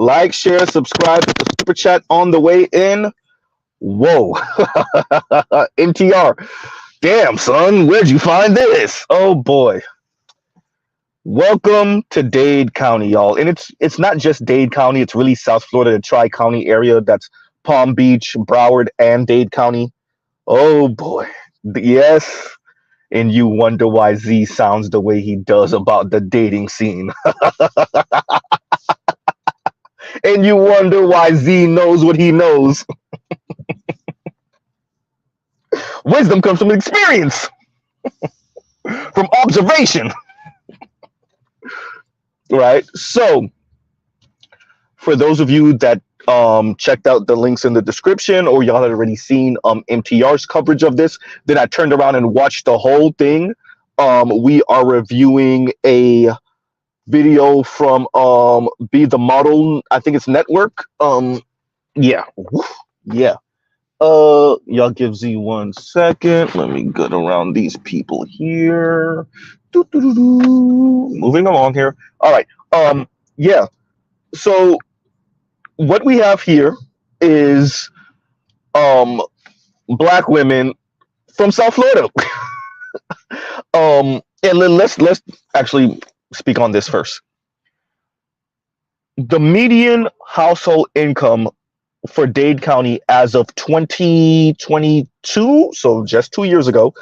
Like, share, subscribe with the super chat on the way in. Whoa. NTR. Damn, son, where'd you find this? Oh boy. Welcome to Dade County, y'all. And it's not just Dade County, it's really South Florida, the Tri-County area. That's Palm Beach, Broward, and Dade County. Oh boy. Yes. And you wonder why Z sounds the way he does about the dating scene. And you wonder why Z knows what he knows. Wisdom comes from experience, from observation. Right? So, for those of you that checked out the links in the description, or y'all had already seen MTR's coverage of this, then I turned around and watched the whole thing. We are reviewing a video from Be the Model, I think it's Network. Yeah. Yeah. Y'all give Z 1 second. Let me get around these people here. Moving along here. All right. Yeah. So what we have here is black women from South Florida. And let's actually speak on this first. The median household income for Dade County as of 2022, so just 2 years ago,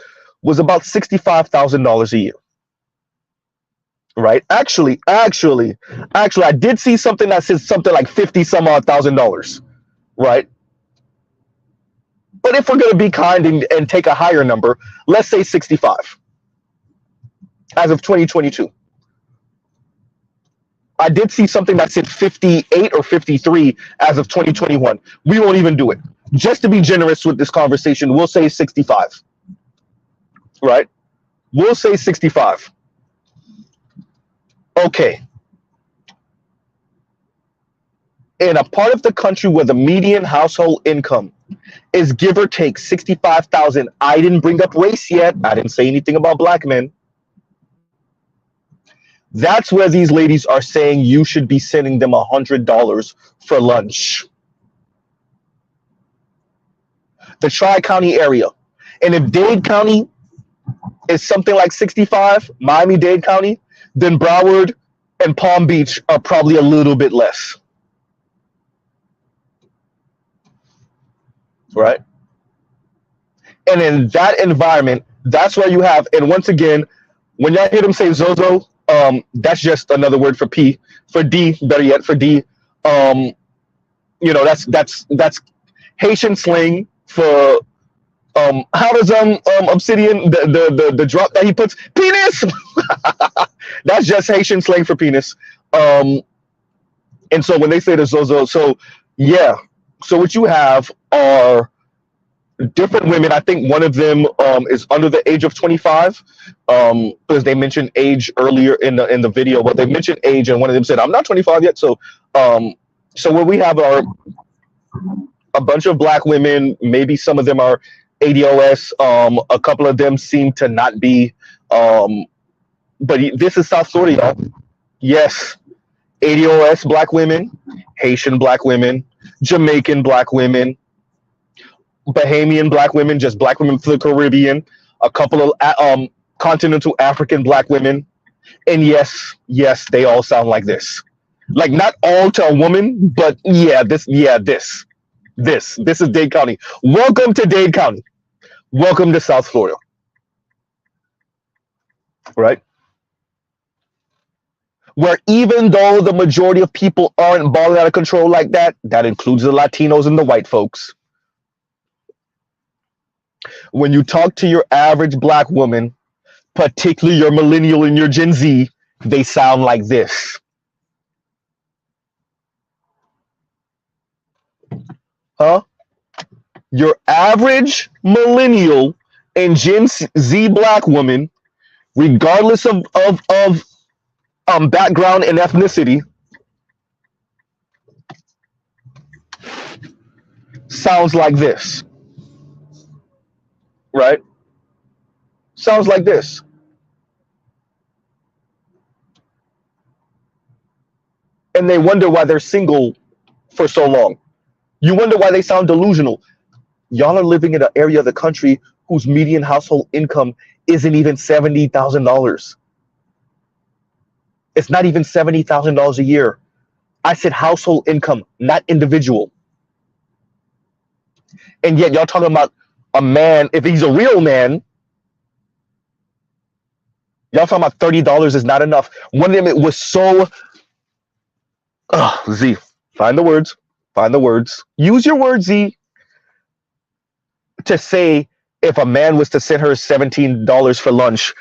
was about $65,000 a year. Right? Actually, I did see something that says something like 50 some odd $1,000. Right? But if we're going to be kind and take a higher number, let's say 65 as of 2022. I did see something that said 58 or 53 as of 2021. We won't even do it. Just to be generous with this conversation, we'll say 65. Right? We'll say 65. Okay. In a part of the country where the median household income is give or take 65,000, I didn't bring up race yet. I didn't say anything about black men. That's where these ladies are saying you should be sending them $100 for lunch. The Tri-County area. And if Dade County is something like 65, Miami-Dade County, then Broward and Palm Beach are probably a little bit less. Right? And in that environment, that's where you have, and once again, when y'all hear them say Zozo, that's just another word for P, for D, better yet, for D. You know, that's Haitian slang for how does Obsidian the drop that he puts penis? That's just Haitian slang for penis. And so when they say the Zozo, so yeah, so what you have are different women. I think one of them is under the age of 25, because they mentioned age earlier in the video. But they mentioned age, and one of them said, "I'm not 25 yet." So, so what we have are a bunch of black women. Maybe some of them are ADOS. A couple of them seem to not be. But this is South Florida, y'all. Yes, ADOS black women, Haitian black women, Jamaican black women, Bahamian black women, just black women from the Caribbean, a couple of continental African black women, and yes, they all sound like this. Like not all to a woman, but this is Dade County. Welcome to Dade County. Welcome to South Florida. Right? Where even though the majority of people aren't balling out of control like that, that includes the Latinos and the white folks. When you talk to your average black woman, particularly your millennial and your Gen Z, they sound like this. Huh? Your average millennial and Gen Z black woman, regardless of background and ethnicity, sounds like this. Right? Sounds like this. and they wonder why they're single for so long. You wonder why they sound delusional. Y'all are living in an area of the country whose median household income isn't even $70,000. It's not even $70,000 a year. I said household income, not individual. And yet y'all talking about a man, if he's a real man, y'all talking about $30 is not enough. One of them, it was so, Z, find the words, find the words. Use your words, Z, to say if a man was to send her $17 for lunch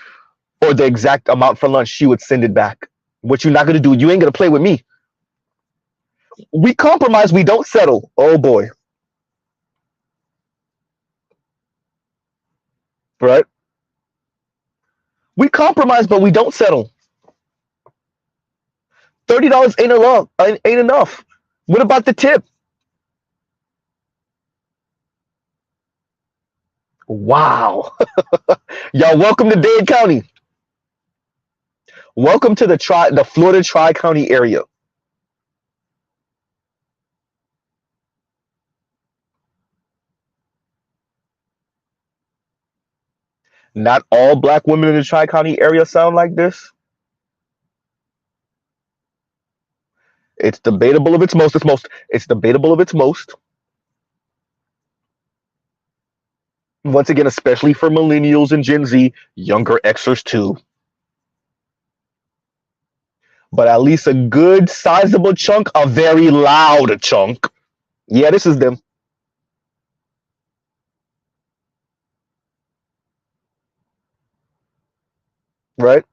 or the exact amount for lunch, she would send it back. What you're not going to do, you ain't going to play with me. We compromise, we don't settle. Oh boy. Right? We compromise, but we don't settle. $30 ain't enough. What about the tip? Wow. Y'all, welcome to Dade County. Welcome to the Florida Tri-County area. Not all black women in the Tri-County area sound like this. It's debatable of its most. It's debatable of its most. Once again, especially for millennials and Gen Z, younger Xers too. But at least a good sizable chunk, a very loud chunk. Yeah, this is them. Right?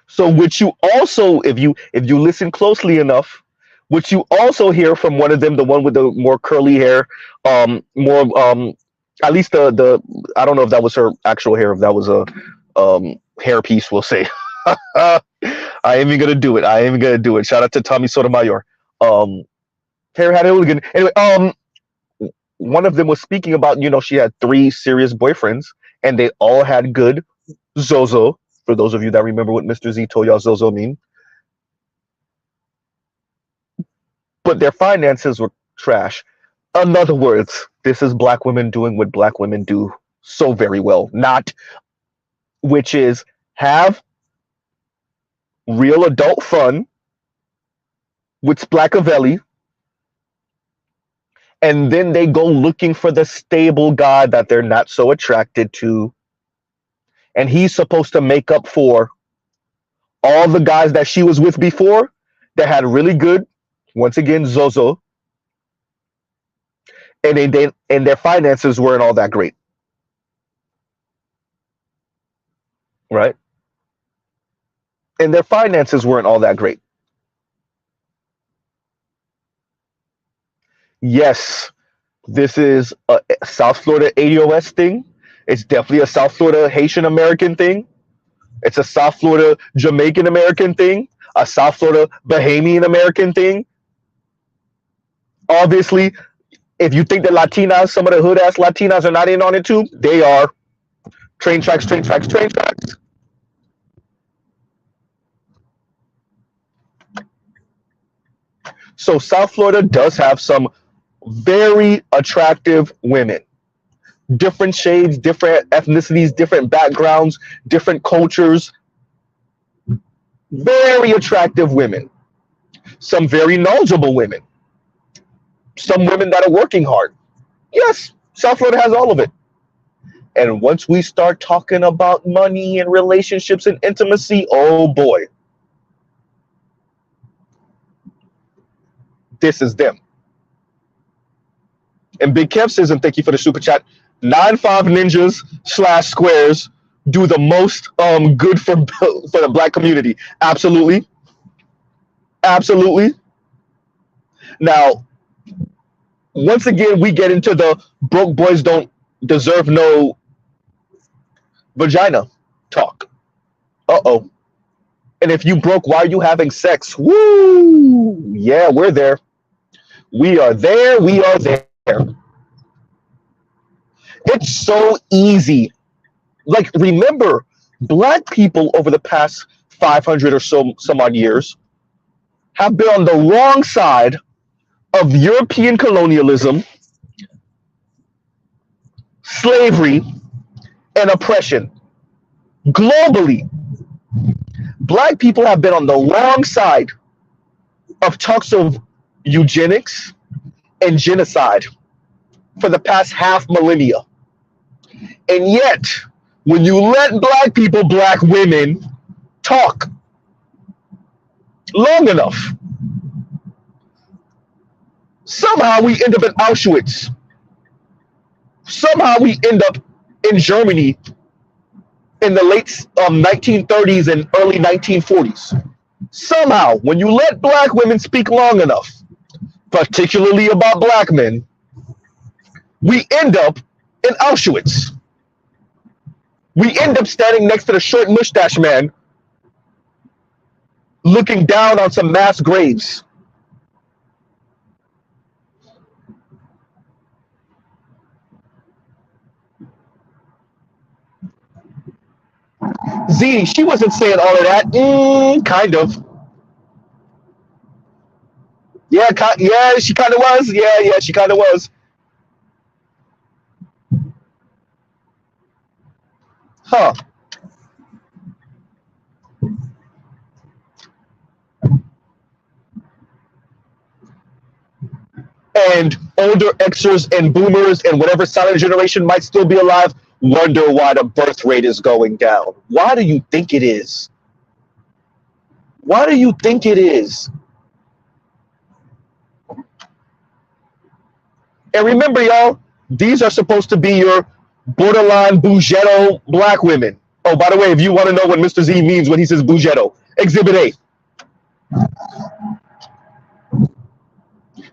So what you also, if you listen closely enough, what you also hear from one of them, the one with the more curly hair, more at least the I don't know if that was her actual hair, if that was a hair piece, we'll say. I ain't even gonna do it. I ain't even gonna do it. Shout out to Tommy Sotomayor. Hair had a hooligan. Anyway, one of them was speaking about, she had 3 serious boyfriends and they all had good Zozo. For those of you that remember what Mr. Z told y'all Zozo mean. But their finances were trash. In other words, this is black women doing what black women do so very well. Not, which is have real adult fun with Splackavelli, and then they go looking for the stable guy that they're not so attracted to. And he's supposed to make up for all the guys that she was with before that had really good, once again, Zozo, and their finances weren't all that great. Right? And their finances weren't all that great. Yes, this is a South Florida ADOS thing. It's definitely a South Florida Haitian American thing. It's a South Florida Jamaican American thing. A South Florida Bahamian American thing. Obviously, if you think that Latinas, some of the hood ass Latinas are not in on it too, they are. Train tracks, train tracks, train tracks. So South Florida does have some very attractive women. Different shades, different ethnicities, different backgrounds, different cultures. Very attractive women. Some very knowledgeable women. Some women that are working hard. Yes, South Florida has all of it. And once we start talking about money and relationships and intimacy, oh boy. This is them. And Big Kev says, and thank you for the super chat, 9-5 ninjas / squares do the most good for the black community. Absolutely. Absolutely. Now, once again, we get into the broke boys don't deserve no vagina talk. Uh-oh. And if you broke, why are you having sex? Woo! Yeah, we're there. We are there. We are there. It's so easy. Like, remember, Black people over the past 500 or so some odd years have been on the wrong side of European colonialism, slavery, and oppression. Globally, Black people have been on the wrong side of talks of eugenics and genocide for the past half millennia. And yet, when you let Black people, Black women talk long enough, somehow we end up in Auschwitz. Somehow we end up in Germany in the late 1930s and early 1940s. Somehow, when you let Black women speak long enough, particularly about Black men, we end up in Auschwitz. We end up standing next to the short mustache man looking down on some mass graves. Z, she wasn't saying all of that. Kind of. Yeah, yeah, she kind of was. Yeah, she kind of was. Huh. And older Xers and boomers and whatever silent generation might still be alive wonder why the birth rate is going down. Why do you think it is? Why do you think it is? And remember, y'all, these are supposed to be your borderline Bougetto Black women. Oh, by the way, if you want to know what Mr. Z means when he says Bougetto, Exhibit A.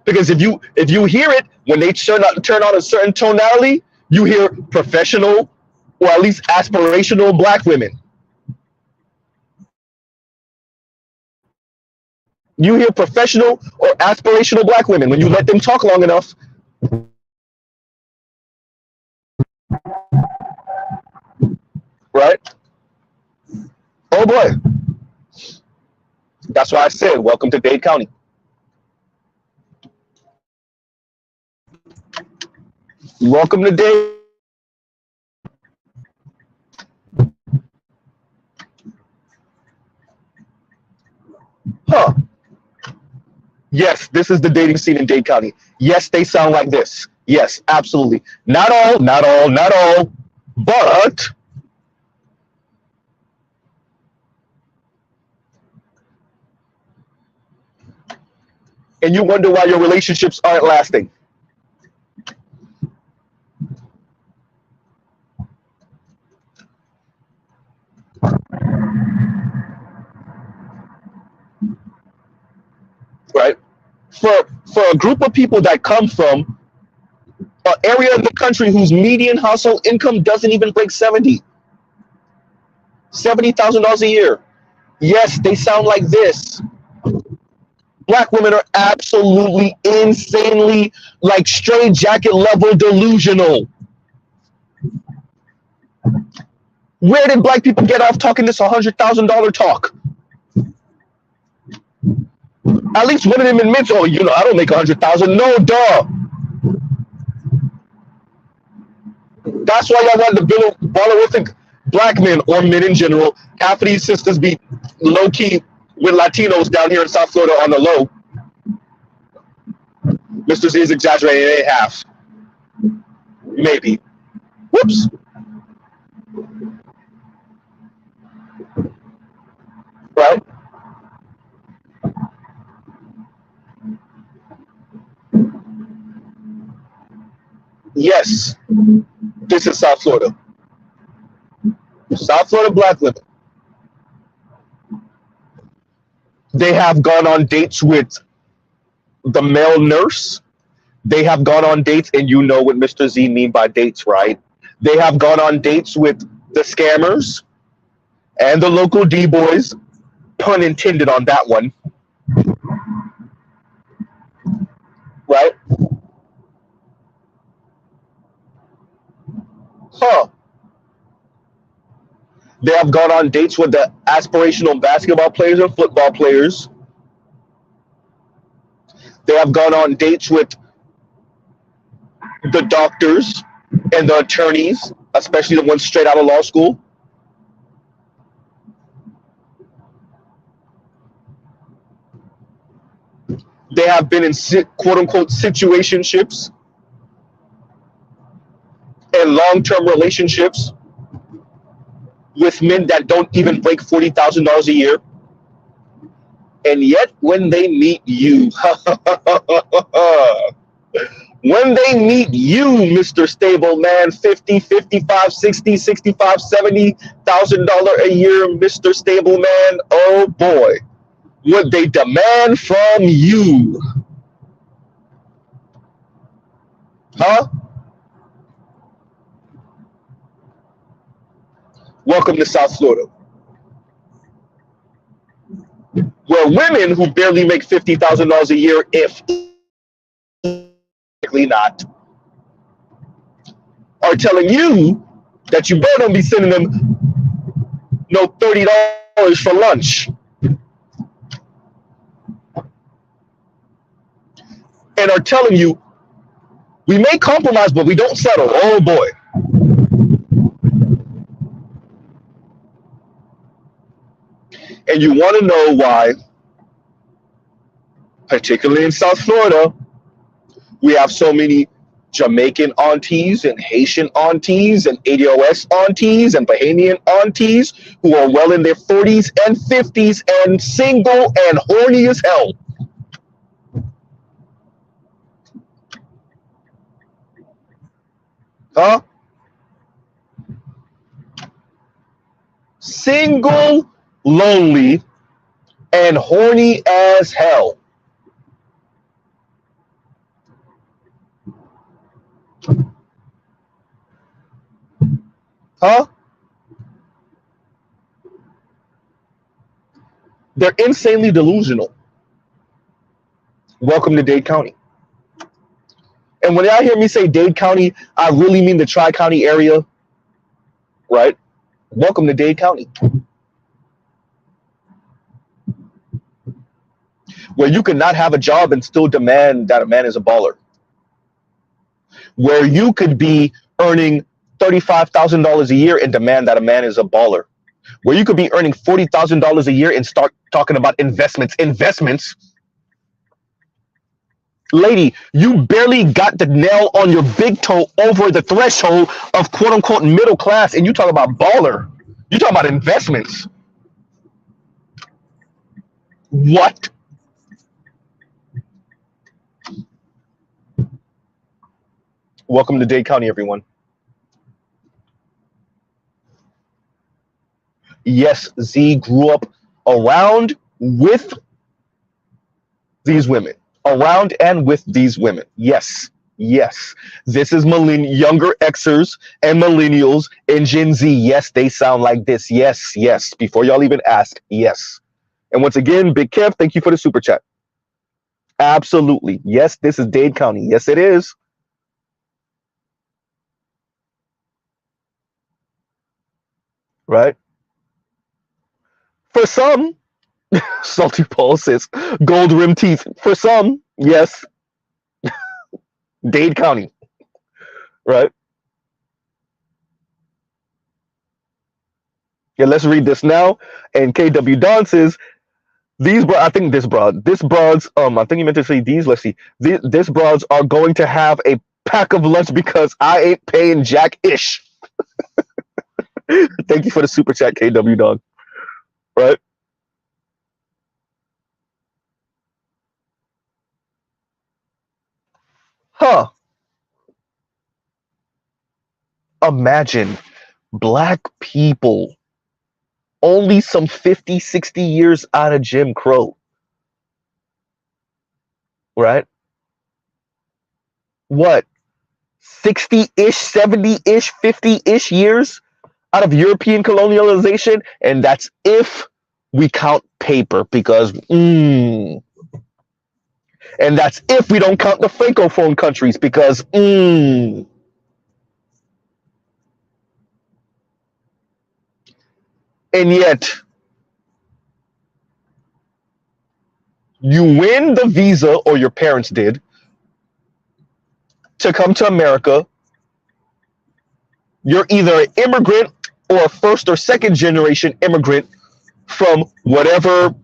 Because if you hear it, when they turn on a certain tonality, you hear professional or at least aspirational Black women. You hear professional or aspirational Black women when you let them talk long enough. Right? Oh boy. That's why I said, welcome to Dade County. Welcome to Dade. Huh. Yes, this is the dating scene in Dade County. Yes, they sound like this. Yes, absolutely. Not all, but and you wonder why your relationships aren't lasting. Right? For a group of people that come from an area of the country whose median household income doesn't even break $70,000 a year. Yes, they sound like this. Black women are absolutely insanely, like, straight jacket level delusional. Where did Black people get off talking this $100,000 talk? At least one of them admits, oh, I don't make 100,000. No, duh. That's why y'all want the Bolivic Black men or men in general. Half of these sisters be low key with Latinos down here in South Florida on the low. Mr. Z is exaggerating. It ain't half. Maybe. Whoops. Right? Yes. This is South Florida. South Florida Black women. They have gone on dates with the male nurse. They have gone on dates, and you know what Mr. Z mean by dates, right? They have gone on dates with the scammers and the local D-boys, pun intended on that one. Right? Huh. They have gone on dates with the aspirational basketball players and football players. They have gone on dates with the doctors and the attorneys, especially the ones straight out of law school. They have been in quote unquote situationships and long term relationships with men that don't even break $40,000 a year. And yet, when they meet you, when they meet you, Mr. Stable Man, 50, 55, 60, 65, $70,000 a year, Mr. Stable Man, oh boy, what they demand from you. Huh? Welcome to South Florida, where women who barely make $50,000 a year, if not, are telling you that you better be sending them no $30 for lunch. And are telling you, we may compromise, but we don't settle. Oh boy. And you want to know why, particularly in South Florida, we have so many Jamaican aunties and Haitian aunties and ADOS aunties and Bahamian aunties who are well in their 40s and 50s and single and horny as hell. Huh? Single, lonely, and horny as hell. Huh? They're insanely delusional. Welcome to Dade County. And when y'all hear me say Dade County, I really mean the Tri-County area, right? Welcome to Dade County, where you can not have a job and still demand that a man is a baller. Where you could be earning $35,000 a year and demand that a man is a baller. Where you could be earning $40,000 a year and start talking about investments. Lady, you barely got the nail on your big toe over the threshold of quote unquote middle class, and you talk about baller. You talk about investments. What? Welcome to Dade County, everyone. Yes, Z grew up around with these women. Around and with these women. Yes. Yes. This is younger Xers and millennials and Gen Z. Yes, they sound like this. Yes, yes. Before y'all even ask, yes. And once again, Big Kev, thank you for the super chat. Absolutely. Yes, this is Dade County. Yes, it is. Right? For some, Salty Paul says, gold rim teeth. For some, yes. Dade County. Right? Yeah, let's read this now. And KW Don says, I think this broads, I think you meant to say these, let's see. This broads are going to have a pack of lunch because I ain't paying jack-ish. Thank you for the super chat, KW Don. Right? Huh. Imagine black people only some 50, 60 years out of Jim Crow. Right? What? 60-ish, 70-ish, 50-ish years out of European colonialization, and that's if we count paper, because and that's if we don't count the francophone countries, because And yet you win the visa, or your parents did, to come to America. You're either an immigrant or a first or second generation immigrant from whatever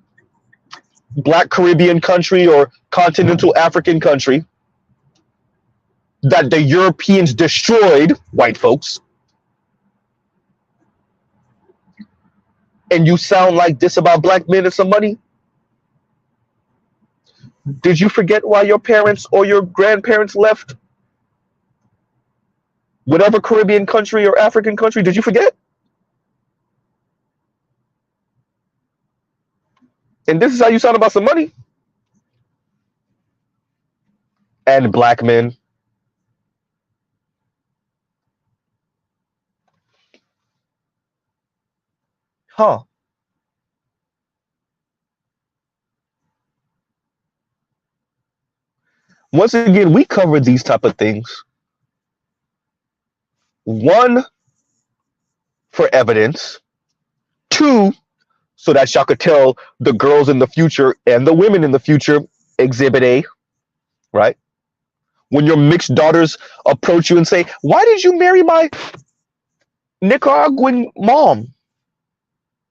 Black Caribbean country or continental African country that the Europeans destroyed, white folks. And you sound like this about black men and some money? Did you forget why your parents or your grandparents left whatever Caribbean country or African country? Did you forget? And this is how you sound about some money? And black men. Huh. Once again, we cover these type of things. One, for evidence. Two, so that y'all could tell the girls in the future and the women in the future, Exhibit A, right? When your mixed daughters approach you and say, why did you marry my Nicaraguan mom,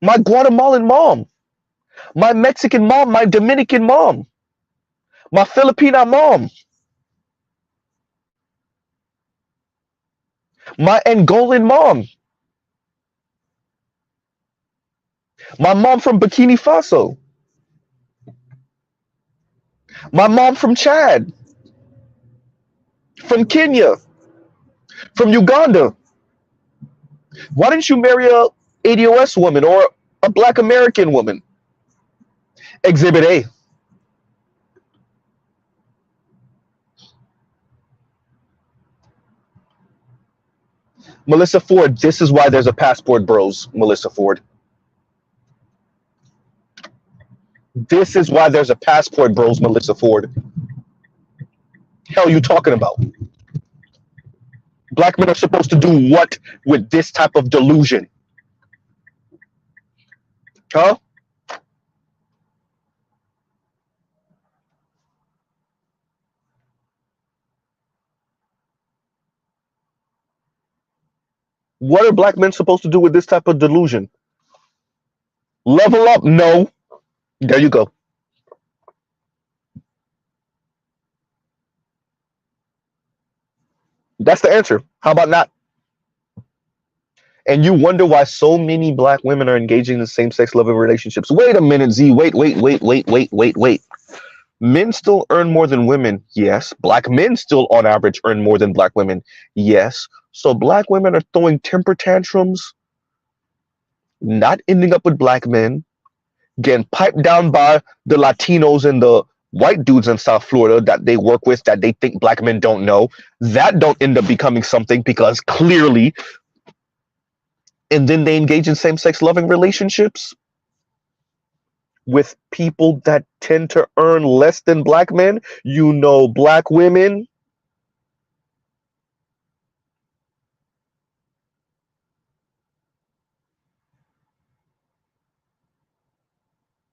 my Guatemalan mom, my Mexican mom, my Dominican mom, my Filipina mom, my Angolan mom, my mom from Burkina Faso, my mom from Chad, from Kenya, from Uganda? Why didn't you marry a ADOS woman or a Black American woman? Exhibit A. Melissa Ford, this is why there's a passport, bros, Melissa Ford. This is why there's a passport, bros, Melissa Ford. Hell you talking about? Black men are supposed to do what with this type of delusion? Huh? What are black men supposed to do with this type of delusion? Level up? No. There you go. That's the answer. How about not? And you wonder why so many black women are engaging in same-sex loving relationships. Wait a minute, Z. Wait. Men still earn more than women. Yes. Black men still, on average, earn more than black women. Yes. So black women are throwing temper tantrums, not ending up with black men, getting piped down by the Latinos and the white dudes in South Florida that they work with that they think black men don't know. That don't end up becoming something because clearly, and then they engage in same-sex loving relationships with people that tend to earn less than black men. You know, black women.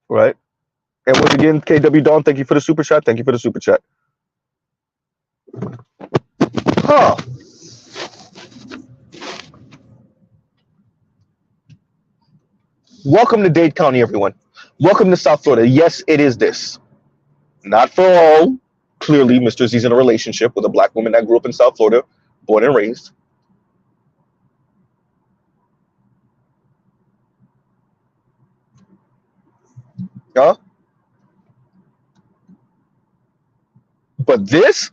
Right. And once again, KW Dawn, thank you for the super chat. Thank you for the super chat. Huh. Welcome to Dade County, everyone. Welcome to South Florida. Yes, it is this. Not for all. Clearly, Mr. Z's in a relationship with a black woman that grew up in South Florida, born and raised. Huh? But this,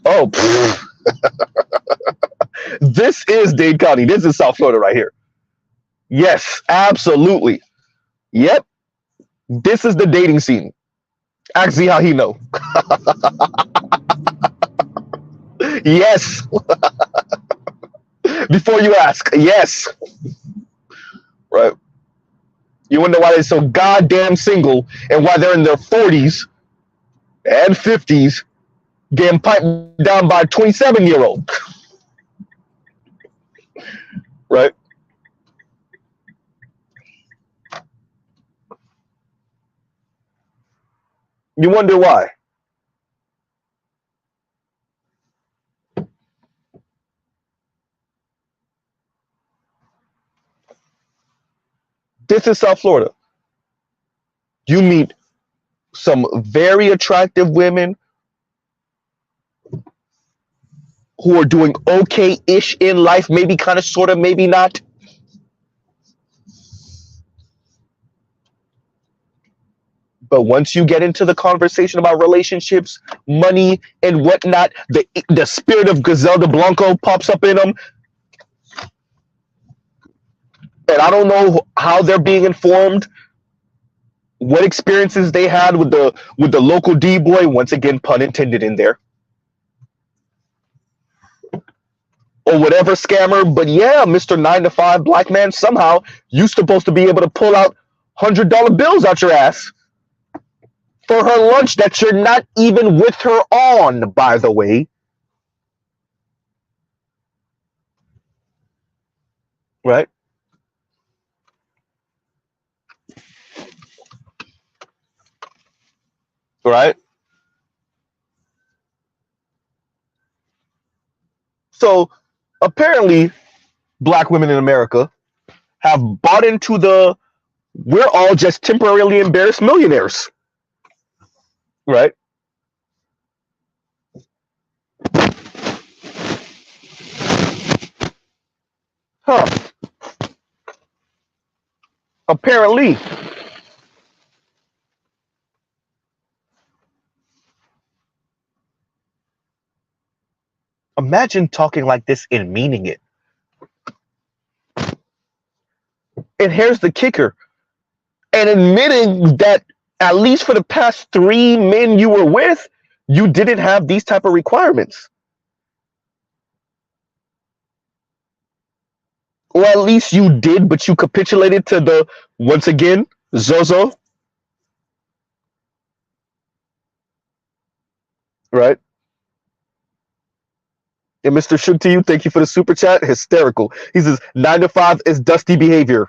this is Dade County. This is South Florida right here. Yes, absolutely. Yep. This is the dating scene. Ask Z how he know. Yes. Before you ask, yes. Right. You wonder why they're so goddamn single and why they're in their 40s and 50s getting piped down by a 27-year-old. Right. You wonder why. This is South Florida. You meet some very attractive women who are doing okay-ish in life, maybe kind of, sort of, maybe not. But once you get into the conversation about relationships, money, and whatnot, the spirit of Griselda Blanco pops up in them. And I don't know how they're being informed, what experiences they had with the local D-boy, once again, pun intended in there, or whatever scammer. But yeah, Mr. 9 to 5 black man, somehow you're supposed to be able to pull out $100 bills out your ass for her lunch that you're not even with her on, by the way. Right? Right? So apparently, black women in America have bought into the we're all just temporarily embarrassed millionaires. Right? Huh. Apparently. Imagine talking like this and meaning it. And here's the kicker. And admitting that at least for the past 3 men you were with, you didn't have these type of requirements. Or at least you did, but you capitulated to the, once again, Zozo. Right? And Mr. Shook to you, thank you for the super chat. Hysterical. He says 9 to 5 is dusty behavior.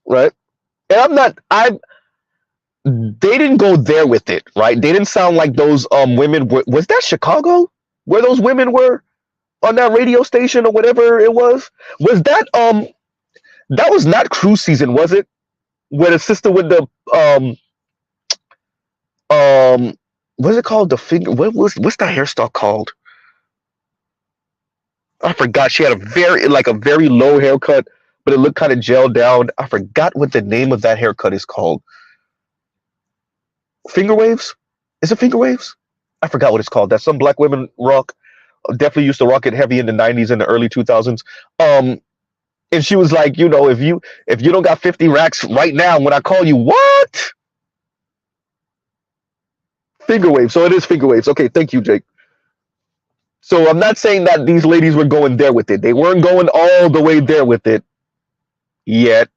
Right? And they didn't go there with it, right? They didn't sound like those women was that Chicago? Where those women were on that radio station or whatever it was? Was that was not cruise season, was it? Where the sister with the what's it called? The finger, what's that hairstyle called? I forgot. She had a very low haircut, but it looked kind of gelled down. I forgot what the name of that haircut is called. Finger waves? Is it finger waves? I forgot what it's called. That some black women rock. Definitely used to rock it heavy in the 90s and the early 2000s. And she was like, if you don't got 50 racks right now, when I call you, what? Finger waves. So it is finger waves. Okay, thank you, Jake. So I'm not saying that these ladies were going there with it. They weren't going all the way there with it yet.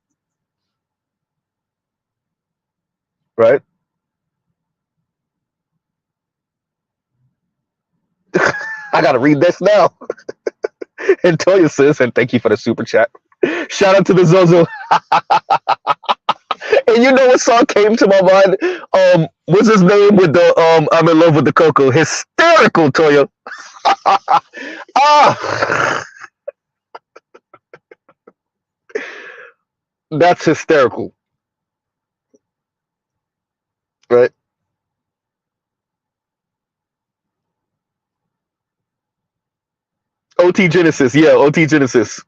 Right? I gotta read this now. And tell you, sis, and thank you for the super chat. Shout out to the Zozo. And you know what song came to my mind? What's his name with the I'm in love with the Coco? Hysterical, Toya. That's hysterical. Right? OT Genesis, yeah, OT Genesis.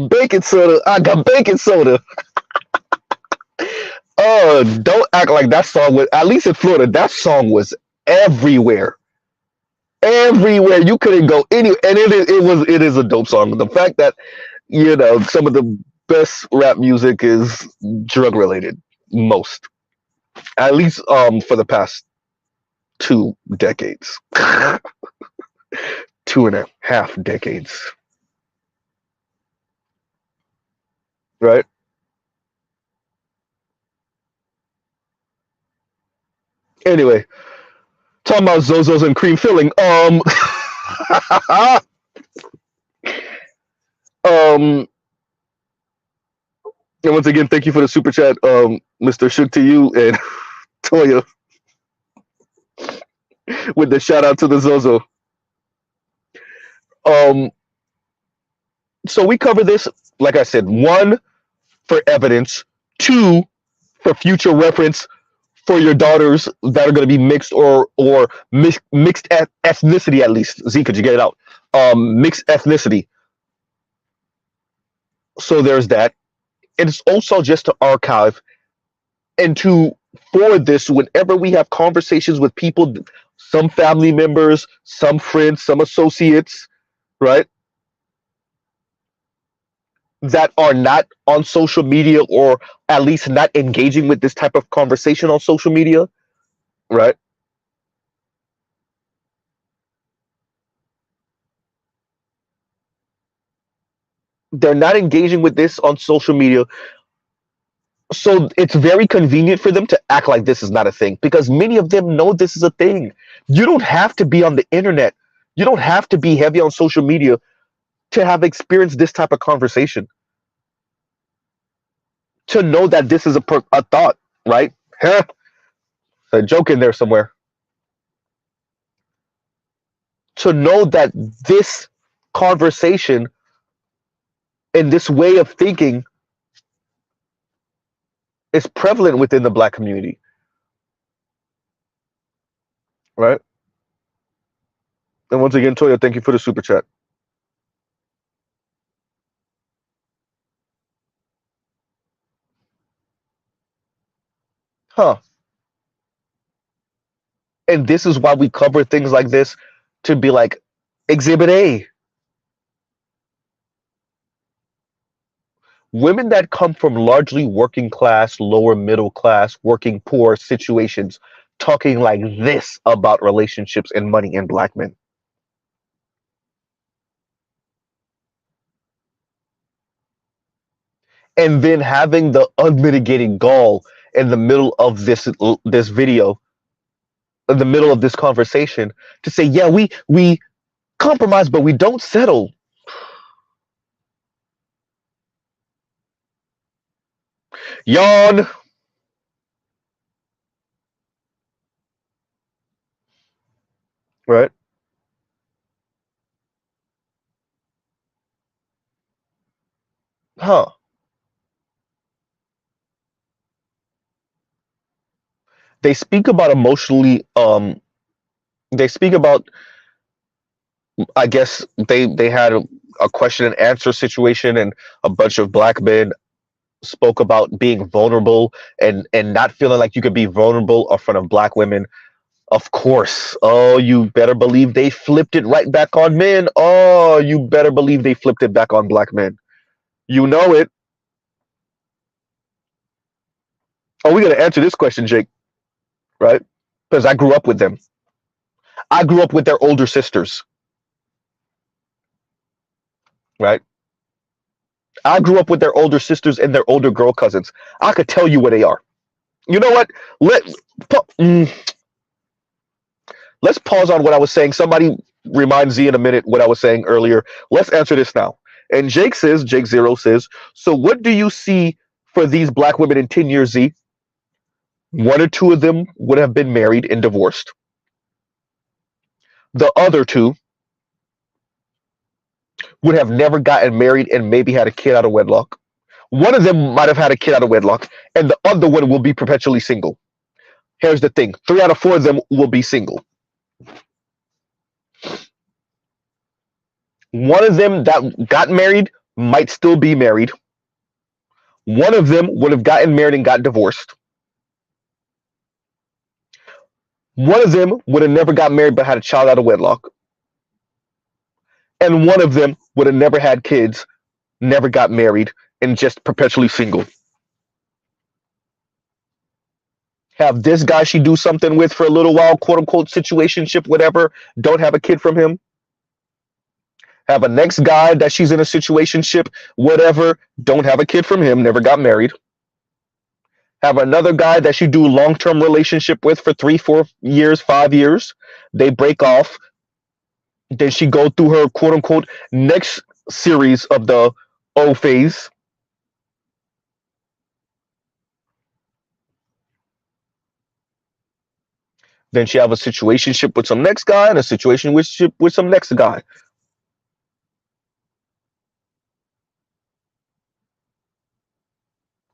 Baking soda. I got baking soda. Don't act like that song was, at least in Florida, that song was everywhere. Everywhere. You couldn't go anywhere. And it is a dope song. The fact that, some of the best rap music is drug related. Most. At least for the past 2 decades. 2.5 decades. Right? Anyway, talking about Zozos and cream filling. And once again, thank you for the super chat, Mr. Shook to you and Toya with the shout out to the Zozo. Um, so we cover this, like I said, one for evidence, two for future reference for your daughters that are going to be mixed or mixed ethnicity at least. Z, could you get it out? Mixed ethnicity. So there's that. And it's also just to archive and to forward this whenever we have conversations with people, some family members, some friends, some associates, right? That are not on social media or at least not engaging with this type of conversation on social media, right? They're not engaging with this on social media. So it's very convenient for them to act like this is not a thing because many of them know this is a thing. You don't have to be on the internet. You don't have to be heavy on social media to have experienced this type of conversation, to know that this is a thought, right? Huh? A joke in there somewhere. To know that this conversation and this way of thinking is prevalent within the Black community, right? And once again, Toya, thank you for the super chat. Huh. And this is why we cover things like this, to be like, Exhibit A. Women that come from largely working class, lower middle class, working poor situations, talking like this about relationships and money and Black men. And then having the unmitigated gall in the middle of this video, in the middle of this conversation, to say, yeah, we compromise, but we don't settle. Yawn. Right? Huh. They speak about emotionally. They speak about. I guess they had a question and answer situation, and a bunch of Black men spoke about being vulnerable and not feeling like you could be vulnerable in front of Black women. Of course. Oh, you better believe they flipped it right back on men. Oh, you better believe they flipped it back on Black men. You know it. Oh, we got to answer this question, Jake, right? Because I grew up with them. I grew up with their older sisters, right? I grew up with their older sisters and their older girl cousins. I could tell you where they are. You know what? Let mm, let's pause on what I was saying. Somebody remind Z in a minute what I was saying earlier. Let's answer this now. And Jake Zero says, so what do you see for these Black women in 10 years, Z? One or two of them would have been married and divorced. The other two would have never gotten married and maybe had a kid out of wedlock. One of them might have had a kid out of wedlock, and the other one will be perpetually single. Here's the thing: 3 out of 4 of them will be single. One of them that got married might still be married. One of them would have gotten married and got divorced. One of them would have never got married but had a child out of wedlock. And one of them would have never had kids, never got married, and just perpetually single. Have this guy she do something with for a little while, quote unquote, situationship, whatever, don't have a kid from him. Have a next guy that she's in a situationship, whatever, don't have a kid from him, never got married. Have another guy that she do long-term relationship with for 3, 4 years, 5 years. They break off. Then she go through her quote unquote next series of the O phase. Then she have a situationship with some next guy and a situation with some next guy.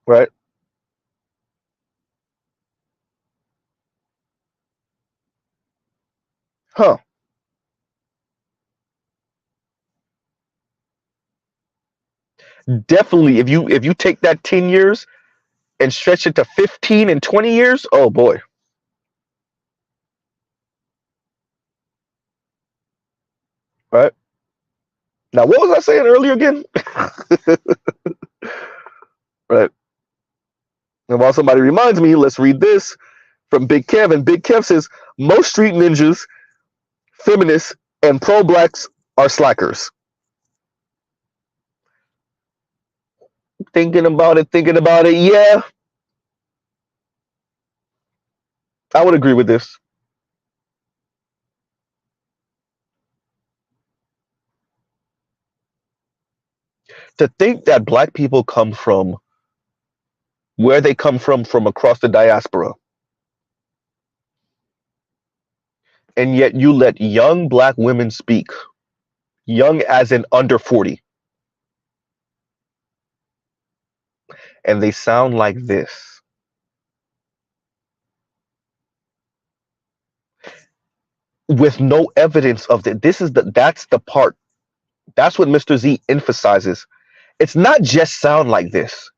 Right? Huh. Definitely, if you take that 10 years and stretch it to 15 and 20 years, oh boy. Right? Now, what was I saying earlier again? Right. And while somebody reminds me, let's read this from Big Kev. And Big Kev says, most street ninjas, feminists, and pro blacks are slackers. Thinking about it. Yeah, I would agree with this. To think that black people come from where they come from across the diaspora, and yet you let young black women speak, young as in under 40, and they sound like this with no evidence of that. That's the part. That's what Mr. Z emphasizes. It's not just sound like this.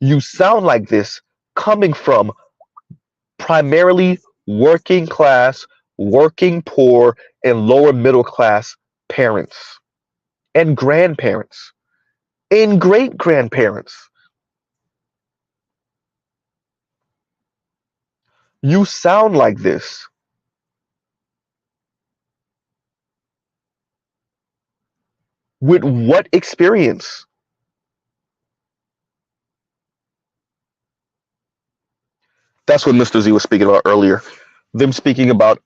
You sound like this coming from primarily working class, working poor, and lower middle class parents and grandparents and great grandparents. You sound like this. With what experience? That's what Mr. Z was speaking about earlier. Them speaking about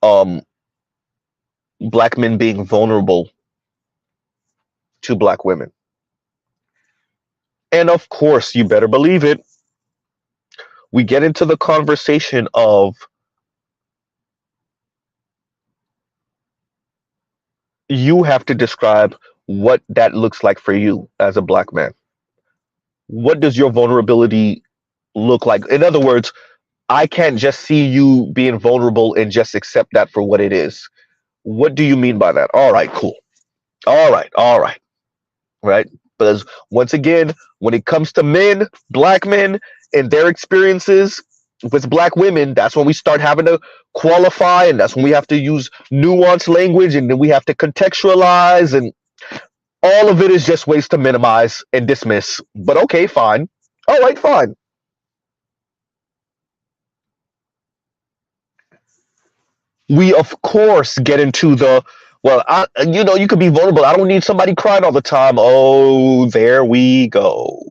black men being vulnerable to black women. And of course, you better believe it, we get into the conversation of you have to describe what that looks like for you as a black man. What does your vulnerability look like? In other words, I can't just see you being vulnerable and just accept that for what it is. What do you mean by that? All right, cool. All right, right? Because once again, when it comes to men, black men, and their experiences with black women, that's when we start having to qualify, and that's when we have to use nuanced language, and then we have to contextualize, and all of it is just ways to minimize and dismiss. But okay, fine. All right, fine. We of course get into the well, you could be vulnerable. I don't need somebody crying all the time. Oh, there we go.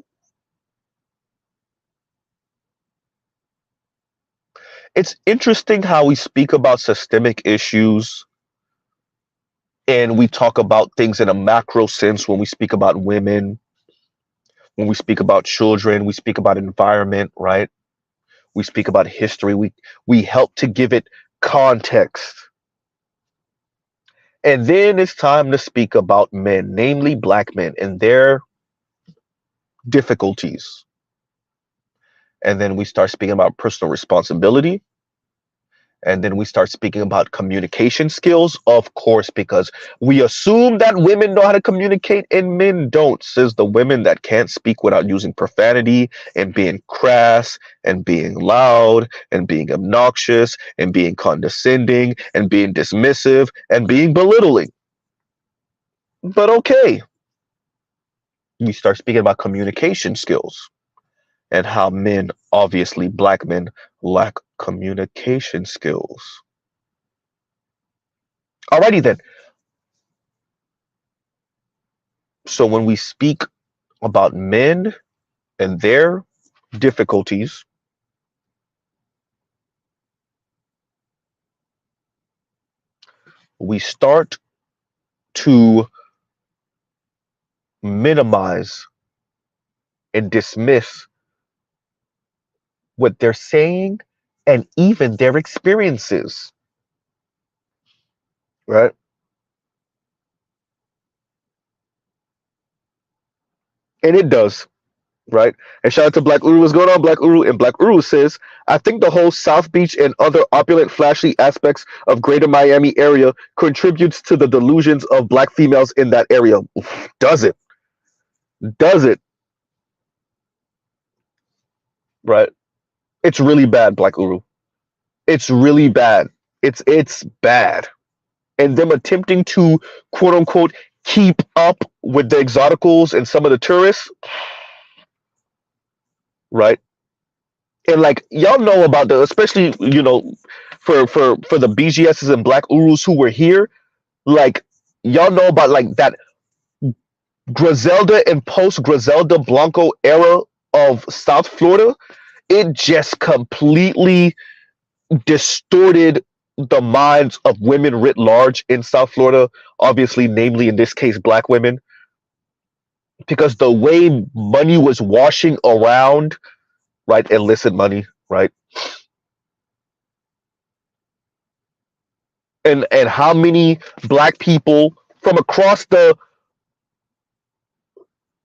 It's interesting how we speak about systemic issues and we talk about things in a macro sense when we speak about women, when we speak about children, we speak about environment, right? We speak about history. We help to give it context. And then it's time to speak about men, namely black men, and their difficulties. And then we start speaking about personal responsibility. And then we start speaking about communication skills, of course, because we assume that women know how to communicate and men don't. Says the women that can't speak without using profanity and being crass and being loud and being obnoxious and being condescending and being dismissive and being belittling. But okay, we start speaking about communication skills and how men, obviously black men, lack communication skills. Alrighty then. So when we speak about men and their difficulties, we start to minimize and dismiss what they're saying and even their experiences. right? And it does, right? And shout out to Black Uru. What's going on, Black Uru? And Black Uru says, I think the whole South Beach and other opulent, flashy aspects of greater Miami area contributes to the delusions of black females in that area. Oof, does it? Does it? Right? It's really bad, Black Uru. It's really bad. It's bad. And them attempting to quote unquote keep up with the exoticals and some of the tourists, right? And like y'all know about the, especially for the BGSs and Black Urus who were here, like y'all know about like that Griselda and post Griselda Blanco era of South Florida. It just completely distorted the minds of women writ large in South Florida, obviously, namely in this case, black women, because the way money was washing around, right, illicit money, right, and how many black people from across the,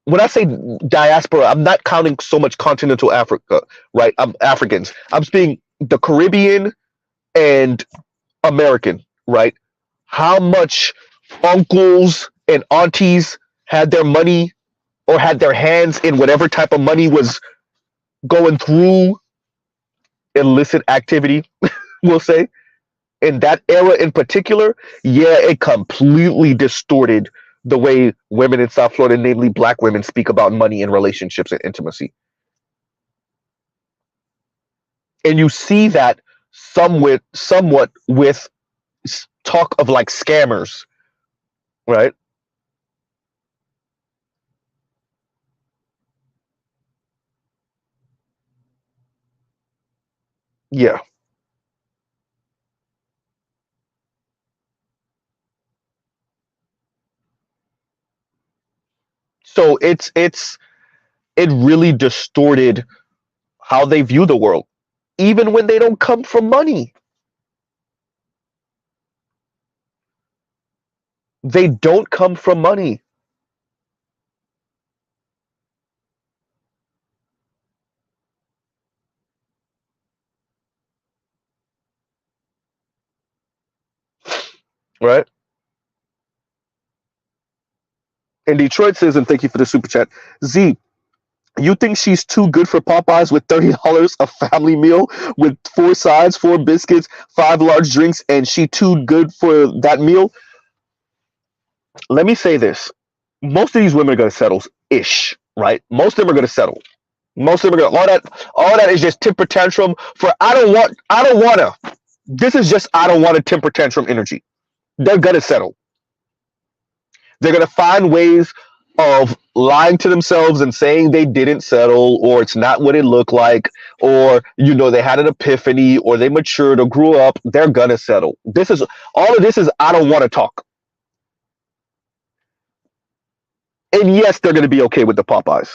when I say diaspora, I'm not counting so much continental Africa, right? I'm Africans. I'm speaking the Caribbean and American, right? How much uncles and aunties had their money or had their hands in whatever type of money was going through illicit activity, we'll say. In that era in particular, yeah, it completely distorted the way women in South Florida, namely black women, speak about money and relationships and intimacy. And you see that somewhat with talk of like scammers, right? Yeah. So it really distorted how they view the world, even when they don't come from money. They don't come from money, right? And Detroit says, and thank you for the super chat. Z, you think she's too good for Popeyes with $30 a family meal with four sides, four biscuits, five large drinks, and she too good for that meal? Let me say this. Most of these women are gonna settle ish, right? Most of them are gonna settle. Most of them are gonna all that is just temper tantrum for I don't wanna. This is just I don't want a temper tantrum energy. They're gonna settle. They're going to find ways of lying to themselves and saying they didn't settle, or it's not what it looked like, or they had an epiphany, or they matured or grew up. They're going to settle. This is all of this is I don't want to talk. And yes, they're going to be okay with the Popeyes.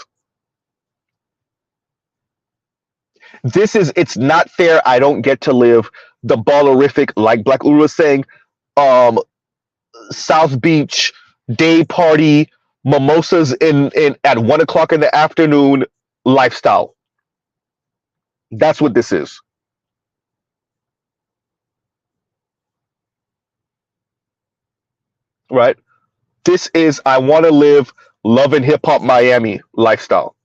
It's not fair. I don't get to live the ballerific, like Black Uru was saying, um, South Beach day party, mimosas in at 1 o'clock in the afternoon lifestyle. That's what this is, right? This is I want to live love and hip hop Miami lifestyle,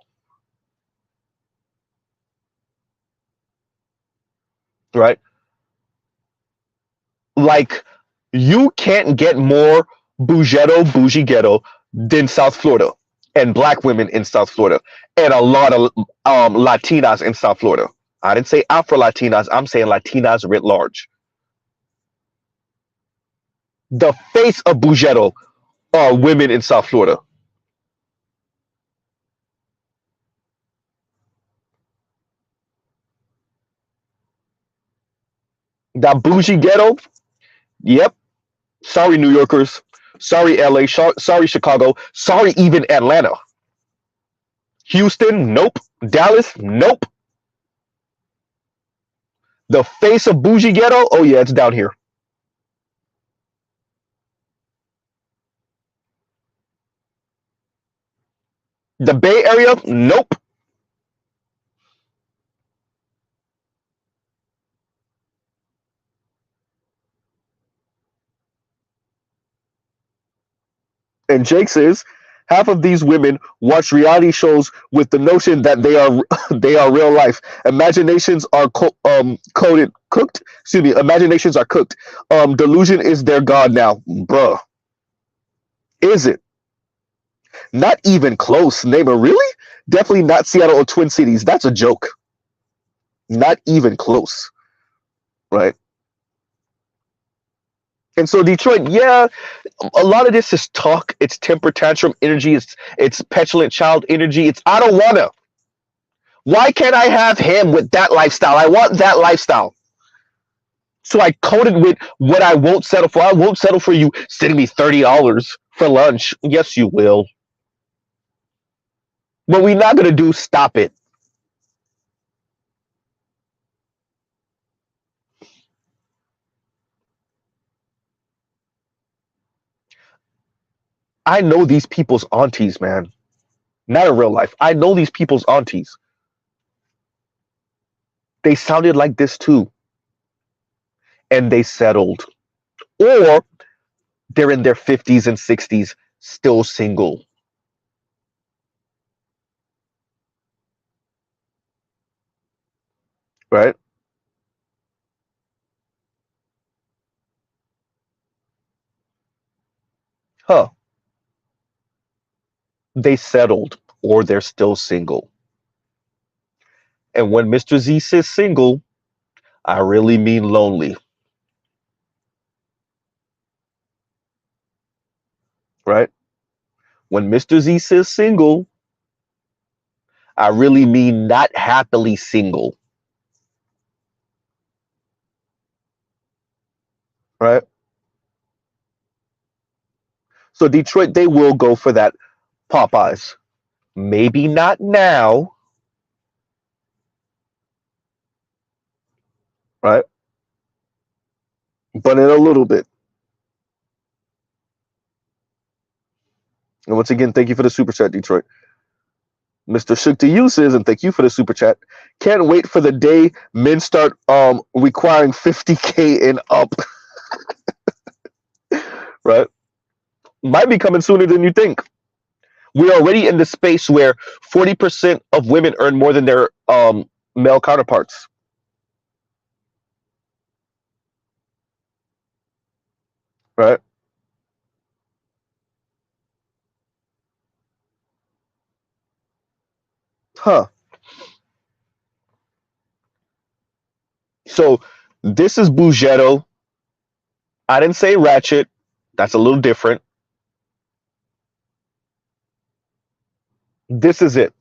right? Like you can't get more bougie ghetto than South Florida and black women in South Florida and a lot of Latinas in South Florida. I didn't say Afro Latinas. I'm saying Latinas writ large. The face of Bugetto are women in South Florida. That bougie ghetto, yep. Sorry, New Yorkers. Sorry, LA. Sorry, Chicago. Sorry, even Atlanta. Houston, nope. Dallas, nope. The face of bougie ghetto, oh yeah, it's down here. The Bay Area, nope. And Jake says half of these women watch reality shows with the notion that they are they are real life. Imaginations are coded cooked. Excuse me. Imaginations are cooked. Delusion is their god now, bruh. Is it? Not even close, neighbor. Really? Definitely not Seattle or Twin Cities. That's a joke. Not even close, right? And so Detroit, yeah, a lot of this is talk. It's temper tantrum energy. It's petulant child energy. It's I don't wanna. Why can't I have him with that lifestyle? I want that lifestyle. So I coded with what I won't settle for. I won't settle for you sending me $30 for lunch. Yes, you will. What we're not gonna do, stop it. I know these people's aunties, man. Not in real life. I know these people's aunties. They sounded like this too. And they settled. Or they're in their 50s and 60s, still single. Right? Huh. They settled or they're still single. And when Mr. Z says single, I really mean lonely. Right? When Mr. Z says single, I really mean not happily single. Right? So Detroit, they will go for that Popeyes. Maybe not now, right? But in a little bit. And once again, thank you for the super chat, Detroit. Mr. Shook to you says, and thank you for the super chat. Can't wait for the day men start requiring 50K and up. Right? Might be coming sooner than you think. We're already in the space where 40% of women earn more than their male counterparts. Right? Huh. So this is Bougetto. I didn't say ratchet. That's a little different. This is it.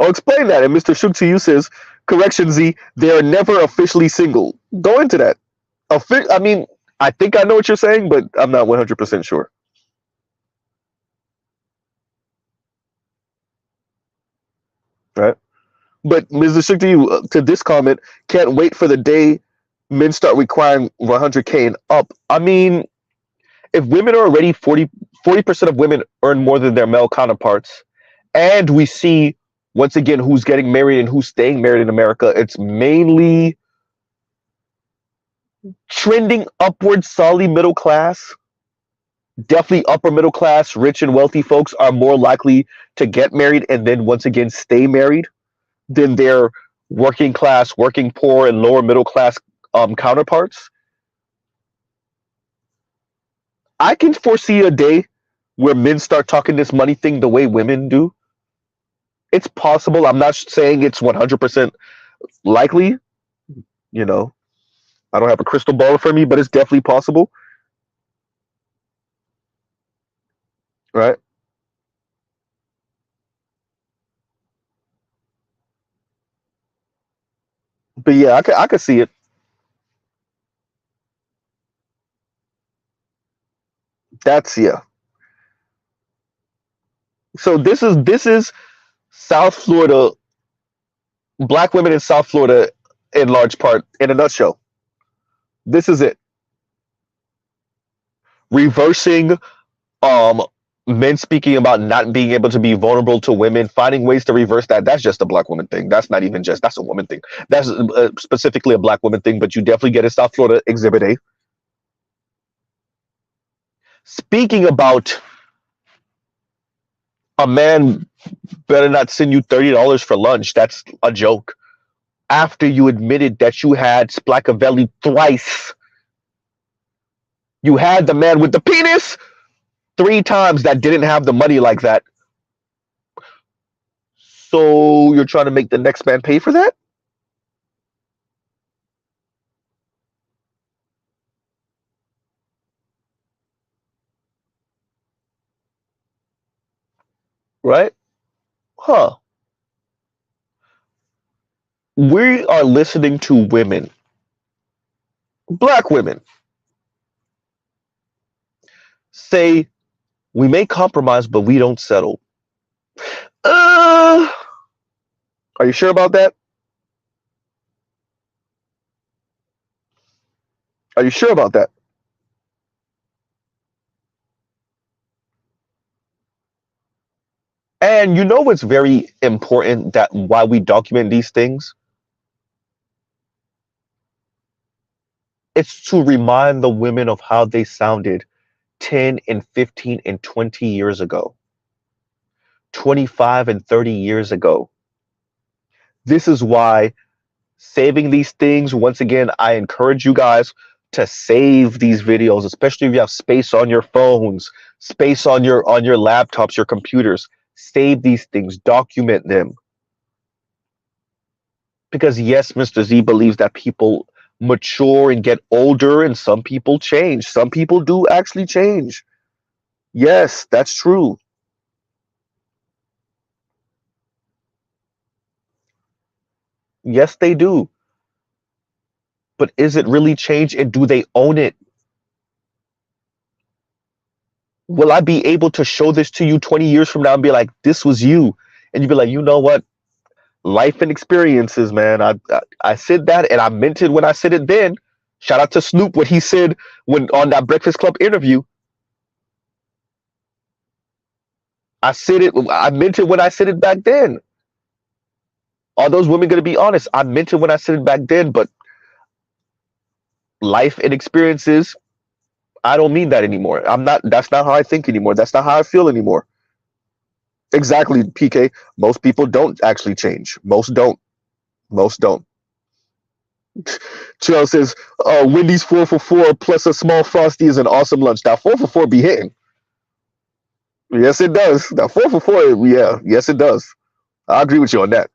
I'll explain that. And Mr. Shook to you says, correction Z, they are never officially single. Go into that. I mean, I think I know what you're saying, but I'm not 100% sure. Right? But Mr. Shook to you, to this comment, can't wait for the day men start requiring 100K and up. I mean, if women are already 40% of women earn more than their male counterparts, and we see once again who's getting married and who's staying married in America, it's mainly trending upward, solidly middle class. Definitely upper middle class, rich and wealthy folks are more likely to get married and then once again stay married than their working class, working poor, and lower middle class counterparts. I can foresee a day where men start talking this money thing the way women do. It's possible. I'm not saying it's 100% likely. You know, I don't have a crystal ball for me, but it's definitely possible. Right? But yeah, I could see it. That's yeah. So this is South Florida, black women in South Florida in large part, in a nutshell. This is it. reversing um men speaking about not being able to be vulnerable to women, finding ways to reverse that. That's just a black woman thing. That's not even just, that's a woman thing. That's specifically a black woman thing, but you definitely get it. South Florida Exhibit A. Speaking about a man better not send you $30 for lunch. That's a joke. After you admitted that you had Splackavelli twice, you had the man with the penis 3 times that didn't have the money like that. So you're trying to make the next man pay for that? Right? Huh. We are listening to women, black women, say we may compromise, but we don't settle. Uh, are you sure about that? Are you sure about that? And you know what's very important that why we document these things? It's to remind the women of how they sounded 10 and 15 and 20 years ago, 25 and 30 years ago. This is why saving these things, once again, I encourage you guys to save these videos, especially if you have space on your phones, space on your laptops, your computers. Save these things, document them. Because yes, Mr. Z believes that people mature and get older and some people change. Some people do actually change. Yes, that's true. Yes, they do. But is it really change and do they own it? Will I be able to show this to you 20 years from now and be like, this was you? And you'd be like, you know what? Life and experiences, man. I said that and I meant it when I said it then. Shout out to Snoop, what he said when on that Breakfast Club interview. I said it, I meant it when I said it back then. Are those women going to be honest? I meant it when I said it back then, but life and experiences, I don't mean that anymore. I'm not, that's not how I think anymore. That's not how I feel anymore. Exactly, PK. Most people don't actually change. Most don't. Most don't. Charles says, Wendy's 4 for 4 plus a small Frosty is an awesome lunch. Now, 4 for 4 be hitting. Yes, it does. Now, 4 for 4, yeah. Yes, it does. I agree with you on that.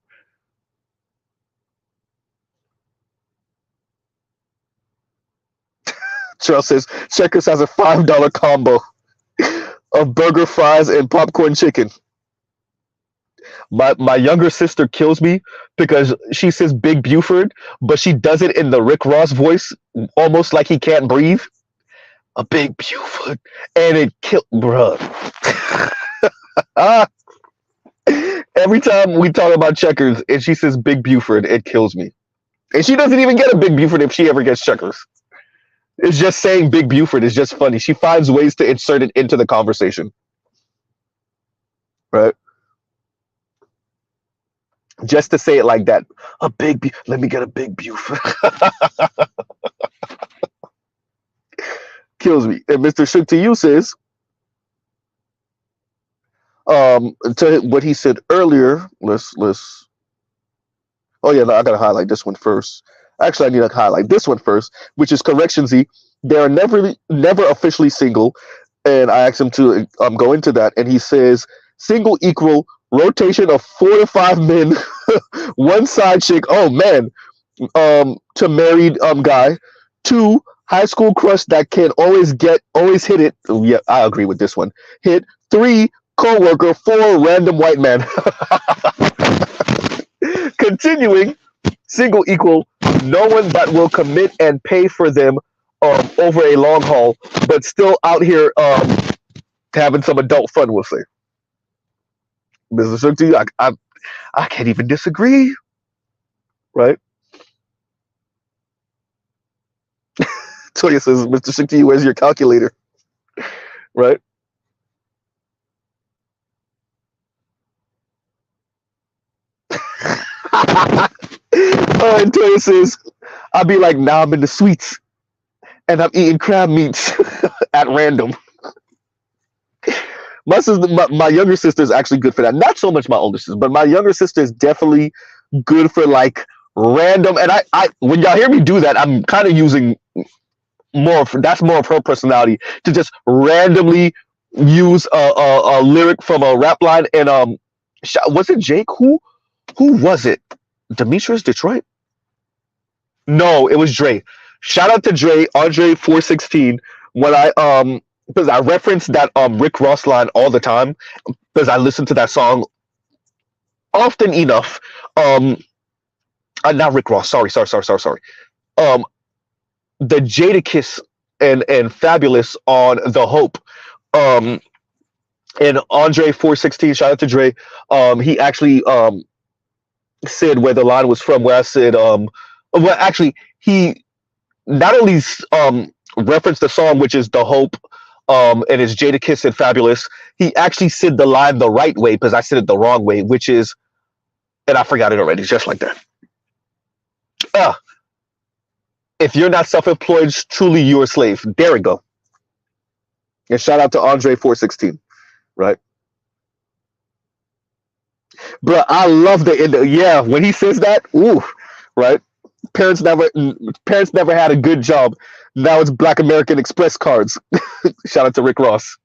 Charles says, Checkers has a $5 combo of burger, fries, and popcorn chicken. My younger sister kills me because she says Big Buford, but she does it in the Rick Ross voice, almost like he can't breathe. A Big Buford, and it killed, bruh. ah, every time we talk about Checkers and she says Big Buford, it kills me. And she doesn't even get a Big Buford if she ever gets Checkers. It's just saying Big Buford is just funny. She finds ways to insert it into the conversation, right? Just to say it like that. Let me get a Big Buford. Kills me. And Mr. Shook to you says, to what he said earlier, let's oh yeah, no, I gotta highlight this one first. Actually, I need to highlight this one first, which is correction Z. They are never officially single. And I asked him to go into that, and he says single equal rotation of 4 to 5 men, one side chick. Oh man, to married guy, 2 high school crush that can always hit it. Oh, yeah, I agree with this one. Hit 3 co-worker, 4 random white man. Continuing, single equal no one that will commit and pay for them over a long haul, but still out here having some adult fun, we'll say. Mr. Shook to you, I can't even disagree, right? Toya says, Mr. Shook to you, where's your calculator? right? And Toya says, I'll be like, now I'm in the suites and I'm eating crab meats at random. My younger sister is actually good for that. Not so much my older sister, but my younger sister is definitely good for like random. And I when y'all hear me do that, I'm kind of using that's more of her personality to just randomly use a lyric from a rap line. And was it Jake? Who was it? Demetrius Detroit? No, it was Dre. Shout out to Dre, Andre 416. When I because I reference that Rick Ross line all the time because I listen to that song often enough. Not Rick Ross. Sorry. Um, the Jadakiss and Fabulous on The Hope. Um, and Andre 416. Shout out to Dre. He actually said where the line was from. Where I said well, actually he not only referenced the song, which is The Hope, and it's Jadakiss and Fabulous. He actually said the line the right way because I said it the wrong way, which is, and I forgot it already, just like that. If you're not self-employed, truly you're a slave. There we go. And shout out to Andre 416, right? But I love yeah, when he says that, ooh, right? Parents never had a good job. Now it's Black American Express cards. Shout out to Rick Ross.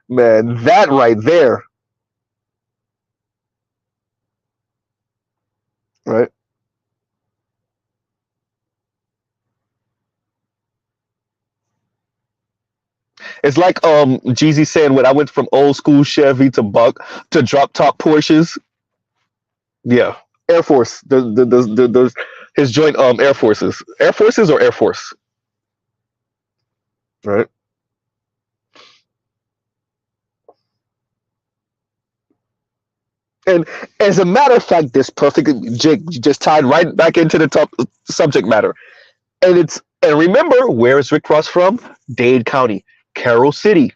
Man, that right there. Right? It's like Jeezy saying when I went from old school Chevy to drop top Porsches. Yeah. Air Force. His joint Air Forces. Air Forces or Air Force? Right? And as a matter of fact, this perfectly Jake just tied right back into the top subject matter. And remember, where is Rick Ross from? Dade County, Carroll City,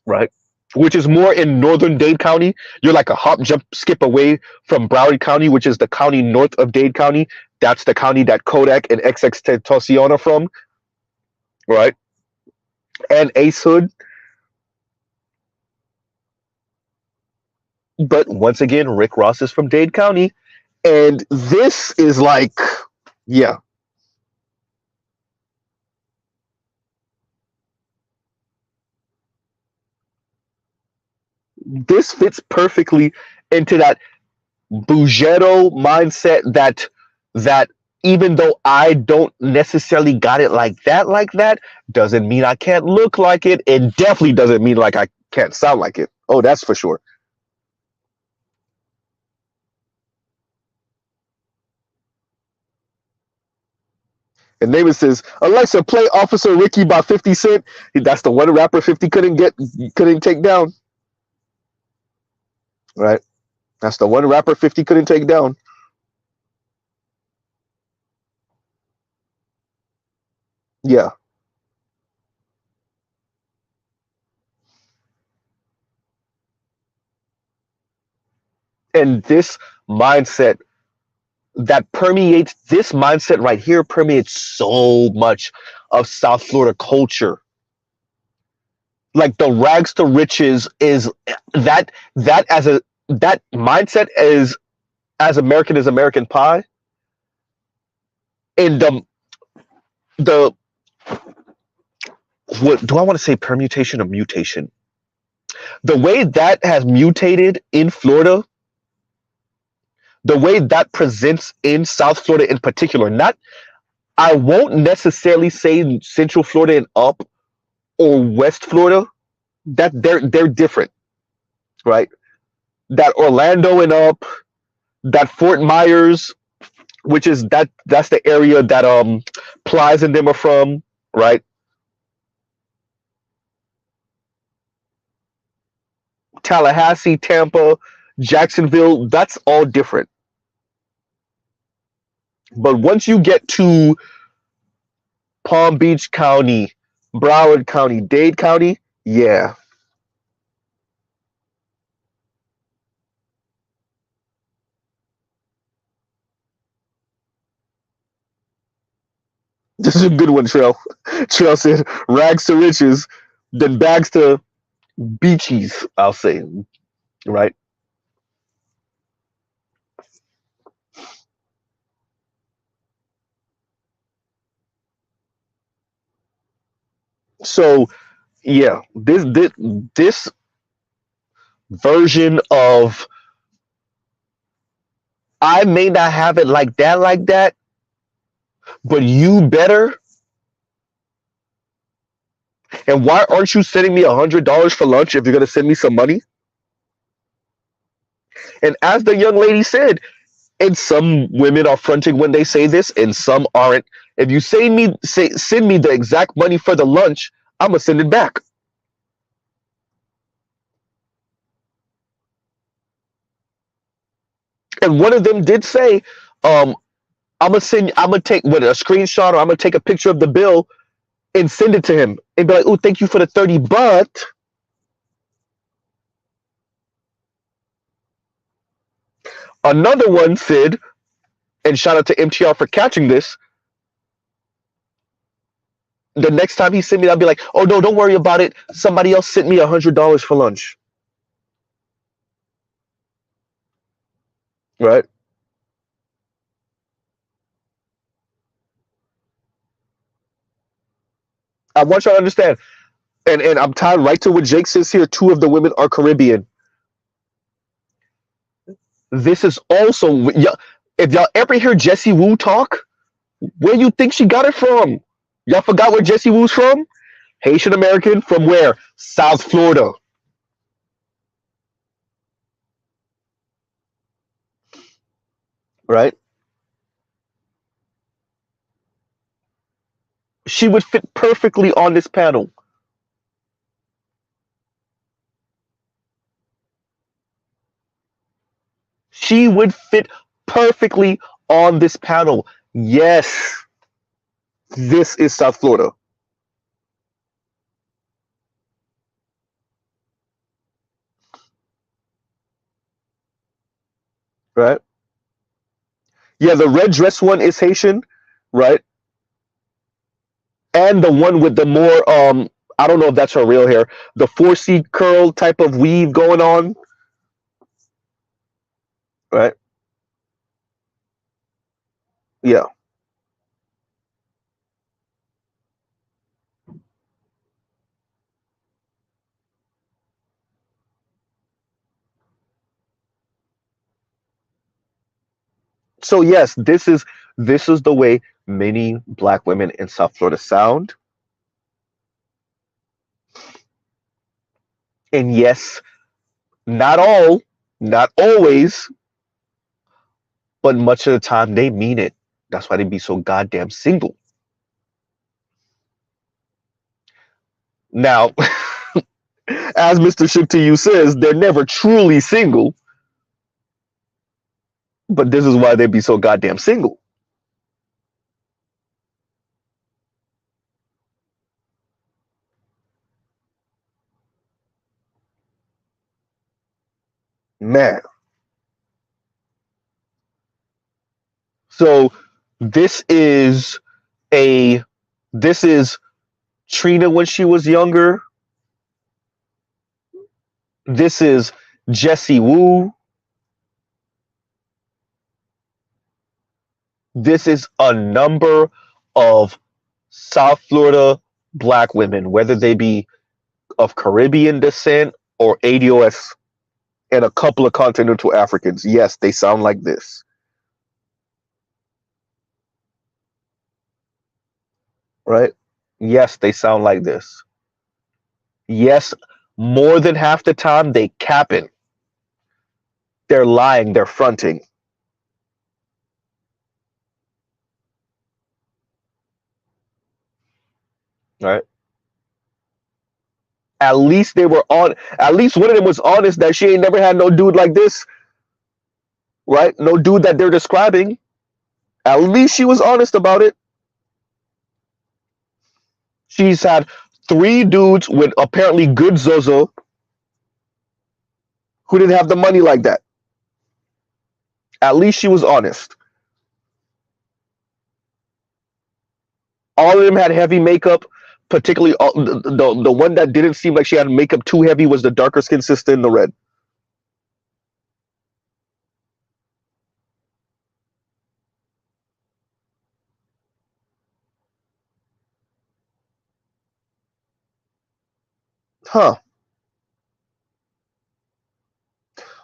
right? Which is more in northern Dade County. You're like a hop, jump, skip away from Broward County, which is the county north of Dade County. That's the county that Kodak and XXXTentacion are from, right? And Ace Hood. But once again, Rick Ross is from Dade County. And this is like, yeah. This fits perfectly into that Bougetto mindset that even though I don't necessarily got it like that, doesn't mean I can't look like it. It definitely doesn't mean like I can't sound like it. Oh, that's for sure. And Neighbor says, Alexa, play Officer Ricky by 50 Cent. That's the one rapper 50 couldn't take down. Right? That's the one rapper 50 couldn't take down. Yeah. And this mindset this mindset right here permeates so much of South Florida culture. Like the rags to riches is that as a that mindset is as American as American pie. And the what do I want to say, permutation or mutation? The way that has mutated in Florida, the way that presents in South Florida in particular, not I won't necessarily say Central Florida and up or West Florida, that they're different, right? That Orlando and up, that Fort Myers, which is that's the area that Plies and them are from, right? Tallahassee, Tampa, Jacksonville, that's all different. But once you get to Palm Beach County, Broward County, Dade County. Yeah, this is a good one, Trail. Trail said rags to riches, then bags to beaches, I'll say, right? So yeah, this version of I may not have it like that, but you better. And why aren't you sending me $100 for lunch if you're gonna send me some money? And as the young lady said, and some women are fronting when they say this, and some aren't. If you send me the exact money for the lunch, I'm gonna send it back. And one of them did say, um, I'm gonna take what a screenshot, or I'm gonna take a picture of the bill and send it to him and be like, oh, thank you for the 30, but another one said, and shout out to MTR for catching this. The next time he sent me, I'll be like, oh no, don't worry about it. Somebody else sent me $100 for lunch. Right? I want you to understand. And I'm tied right to what Jake says here. Two of the women are Caribbean. This is also, if y'all ever hear Jessie Woo talk, where you think she got it from? Y'all forgot where Jessie Woo's from? Haitian American from where? South Florida. Right? She would fit perfectly on this panel. She would fit perfectly on this panel. Yes, this is South Florida. Right? Yeah, the red dress one is Haitian, right? And the one with the more I don't know if that's her real hair, the 4C curl type of weave going on, right? Yeah. So yes, this is the way many black women in South Florida sound. And yes, not all, not always, but much of the time they mean it. That's why they be so goddamn single. Now, as Mr. Ship to you says, they're never truly single, but this is why they be so goddamn single. Man. So this is a this is Trina when she was younger. This is Jessie Woo. This is a number of South Florida black women, whether they be of Caribbean descent or ADOS, and a couple of continental Africans. Yes, they sound like this. Right? Yes, they sound like this. Yes, more than half the time they capping. They're lying, they're fronting. Right? At least they were on. At least one of them was honest that she ain't never had no dude like this, right? No dude that they're describing. At least she was honest about it. She's had Three dudes with apparently good Zozo who didn't have the money like that. At least she was honest. All of them had heavy makeup. Particularly, the one that didn't seem like she had makeup too heavy was the darker skinned sister in the red. Huh.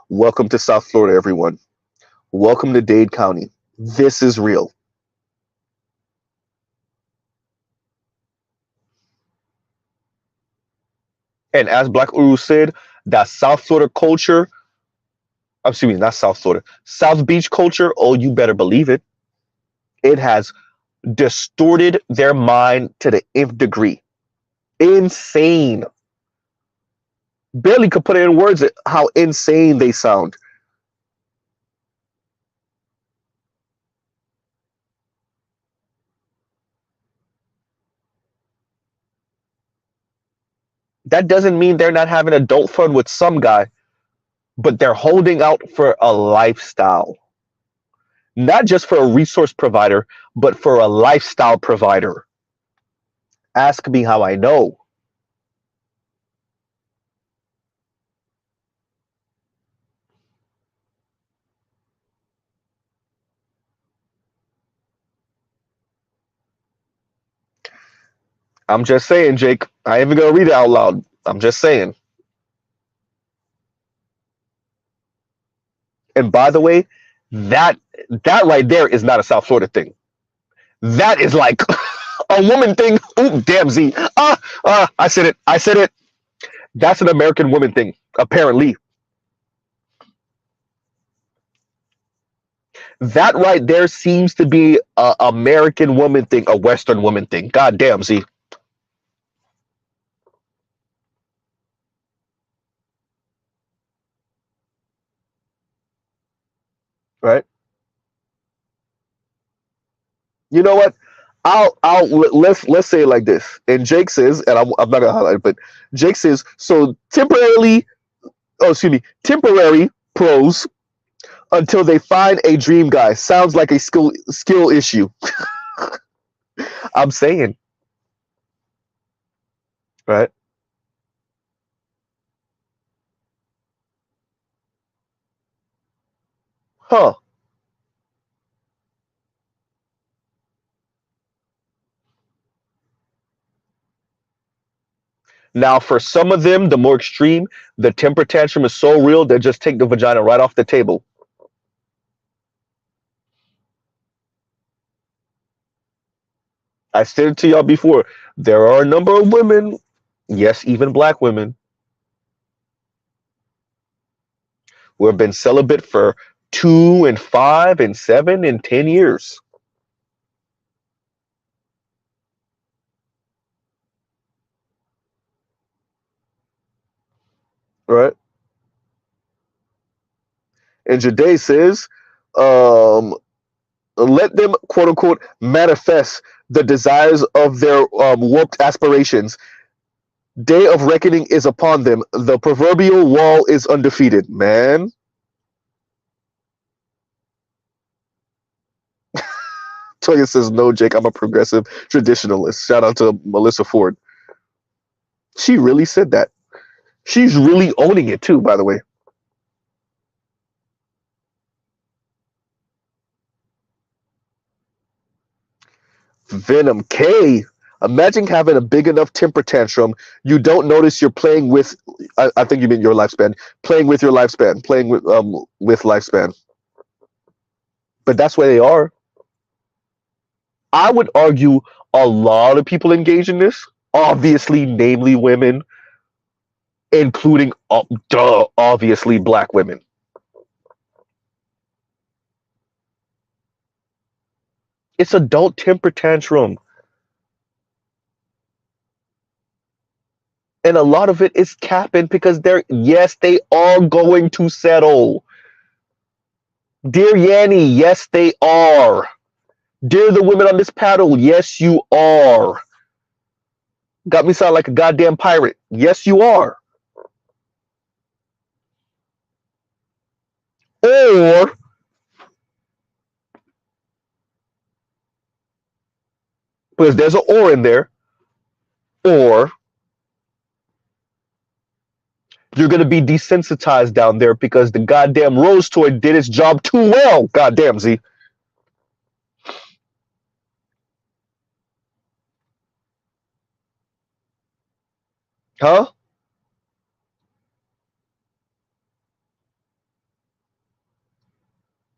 Welcome to South Florida, everyone. Welcome to Dade County. This is real. And as Black Uru said, that South Florida culture, excuse me, not South Florida, South Beach culture, oh, you better believe it. It has distorted their mind to the nth degree. Insane. Barely could put it in words how insane they sound. That doesn't mean they're not having adult fun with some guy, but they're holding out for a lifestyle. Not just for a resource provider, but for a lifestyle provider. Ask me how I know. I'm just saying, Jake. I ain't even gonna read it out loud. I'm just saying. And by the way, that that right there is not a South Florida thing. That is like a woman thing. Ooh, damn Z. I said it. I said it. That's an American woman thing, apparently. That right there seems to be a American woman thing, a Western woman thing. God damn, Z. Right? You know what? Let's say it like this. And Jake says, and I'm not gonna highlight it, but Jake says, so temporarily, oh excuse me, temporary pros until they find a dream guy. Sounds like a skill issue. I'm saying, right? Huh. Now, for some of them, the more extreme, the temper tantrum is so real they just take the vagina right off the table. I said it to y'all before. There are a number of women, yes, even black women, who have been celibate for 2 and 5 and 7 and 10 years. Right? And Jade says, um, let them quote unquote manifest the desires of their warped aspirations. Day of reckoning is upon them. The proverbial wall is undefeated. Man, Toya says, no, Jake, I'm a progressive traditionalist. Shout out to Melissa Ford. She really said that. She's really owning it too, by the way. Venom K. Imagine having a big enough temper tantrum. You don't notice you're playing with. I think you mean your lifespan. Playing with your lifespan. Playing with lifespan. But that's where they are. I would argue a lot of people engage in this. Obviously, namely women, including obviously black women. It's adult temper tantrum. And a lot of it is capping because yes, they are going to settle. Dear Yanni, yes, they are. Dear the women on this paddle, yes, you are. Got me sound like a goddamn pirate. Yes, you are. Or because there's an or in there, or you're gonna be desensitized down there because the goddamn rose toy did its job too well. Goddamn Z. Huh?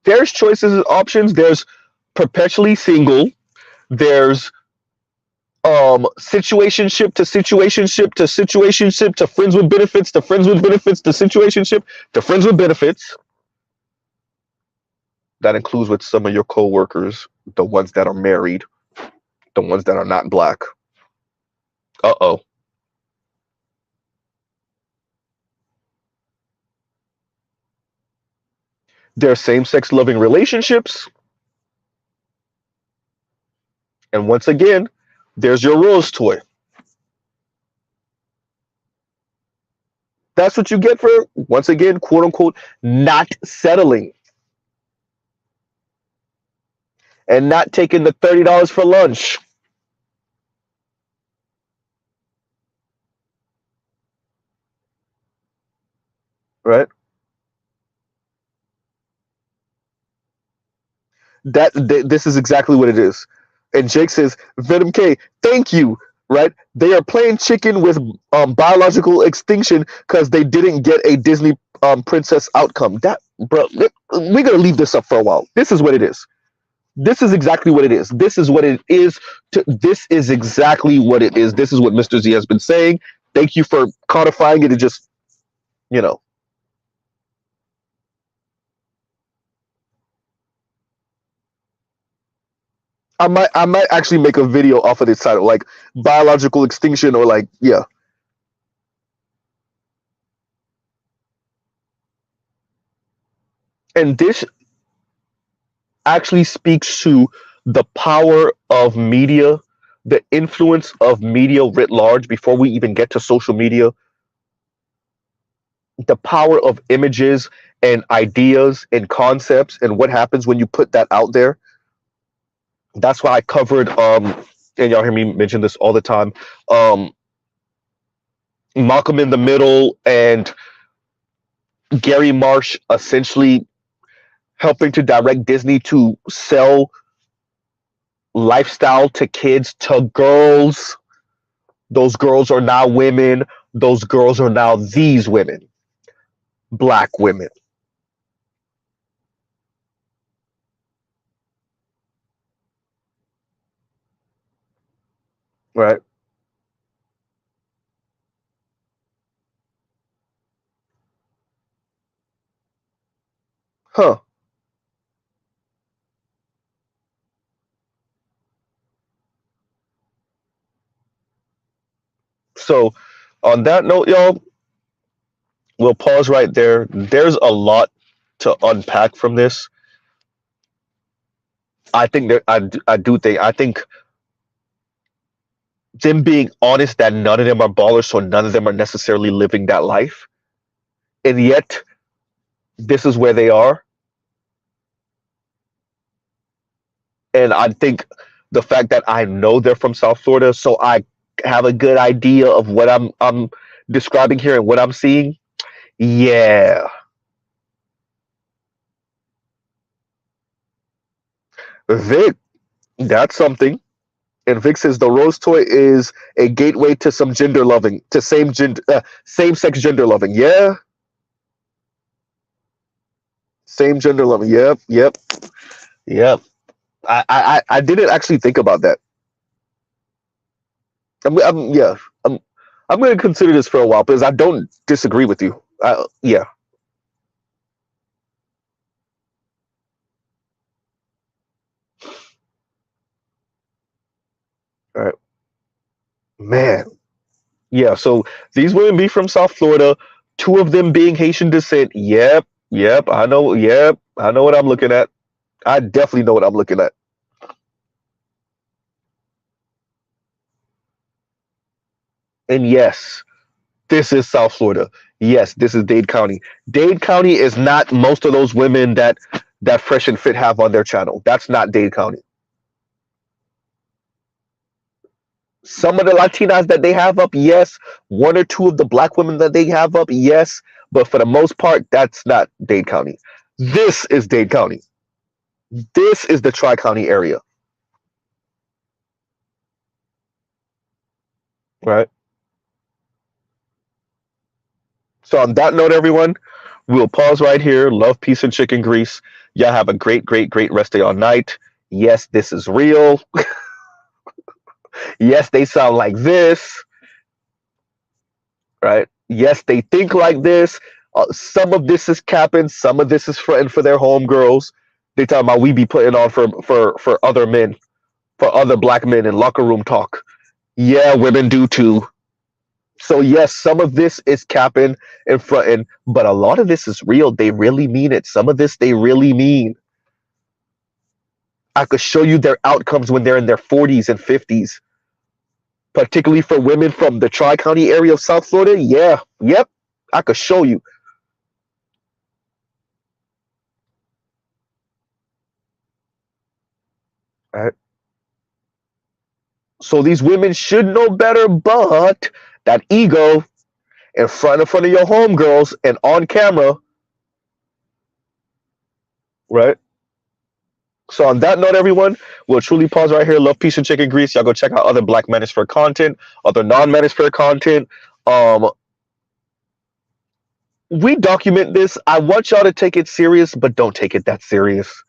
There's choices and options. There's perpetually single. There's situationship to situationship to situationship to friends with benefits to friends with benefits to situationship to friends with benefits. That includes with some of your coworkers, the ones that are married, the ones that are not black. Uh-oh. There's same-sex loving relationships, and once again, there's your rose toy. That's what you get for, once again, quote unquote, not settling and not taking the $30 for lunch. Right? This is exactly what it is. And Jake says, Venom K, thank you. Right? They are playing chicken with biological extinction because they didn't get a Disney princess outcome. That, bro, we're gonna leave this up for a while. This is what it is. This is exactly what it is. This is what it is. This is exactly what it is. This is what Mr. Z has been saying. Thank you for codifying it and just, you know. I might actually make a video off of this title, like biological extinction, or like, yeah. And this actually speaks to the power of media, the influence of media writ large before we even get to social media, the power of images and ideas and concepts and what happens when you put that out there. That's why I covered and y'all hear me mention this all the time, um Malcolm in the Middle and Gary Marsh essentially helping to direct Disney to sell lifestyle to kids, to girls. Those girls are now women. Those girls are now these women, black women. Right? Huh. So, on that note, y'all, we'll pause right there. There's a lot to unpack from this. I think that I think them being honest that none of them are ballers, so none of them are necessarily living that life, and yet this is where they are. And I think the fact that I know they're from South Florida, so I have a good idea of what I'm describing here and what I'm seeing. Yeah, Vic, that's something. And Vic says the rose toy is a gateway to some gender loving, to same sex gender loving. Yeah, same gender loving. Yep, yep, yep. I didn't actually think about that. Yeah, I'm I'm going to consider this for a while because I don't disagree with you. Yeah. All right, man. Yeah. So these women be from South Florida. Two of them being Haitian descent. Yep. Yep. I know. Yep. I know what I'm looking at. I definitely know what I'm looking at. And yes, this is South Florida. Yes, this is Dade County. Dade County is not most of those women that Fresh and Fit have on their channel. That's not Dade County. Some of the Latinas that they have up, yes. One or two of the black women that they have up, yes. But for the most part, that's not Dade County. This is Dade County. This is the Tri-County area. Right? So on that note, everyone, we'll pause right here. Love, peace, and chicken grease. Y'all have a great, great, great rest of your night. Yes, this is real. Yes, they sound like this. Right? Yes, they think like this. Some of this is capping. Some of this is fronting for their homegirls. They talking about we be putting on for other men, for other black men in locker room talk. Yeah, women do too. So yes, some of this is capping and fronting, but a lot of this is real. They really mean it. Some of this they really mean. I could show you their outcomes when they're in their 40s and 50s, particularly for women from the Tri-County area of South Florida. Yeah, yep, I could show you. All right. So these women should know better, but that ego in front of your homegirls and on camera, right? So on that note, everyone, we'll truly pause right here. Love, peace, and chicken grease. Y'all go check out other Black Manosphere content, other non-Manosphere content. We document this. I want y'all to take it serious, but don't take it that serious.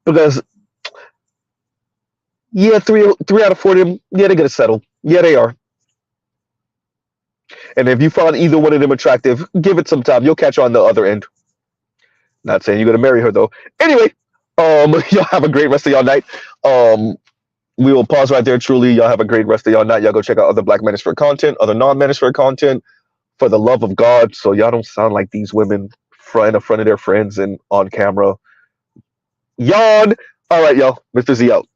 Because yeah, three out of 4 of them, yeah, they're gonna settle. Yeah, they are. And if you find either one of them attractive, give it some time. You'll catch on the other end. Not saying you're gonna marry her though. Anyway, y'all have a great rest of y'all night. We will pause right there. Truly, y'all have a great rest of y'all night. Y'all go check out other Black Manosphere content, other non-Manosphere content, for the love of God, so y'all don't sound like these women in front of their friends and on camera. Yawn. All right, y'all. Mr. Z out.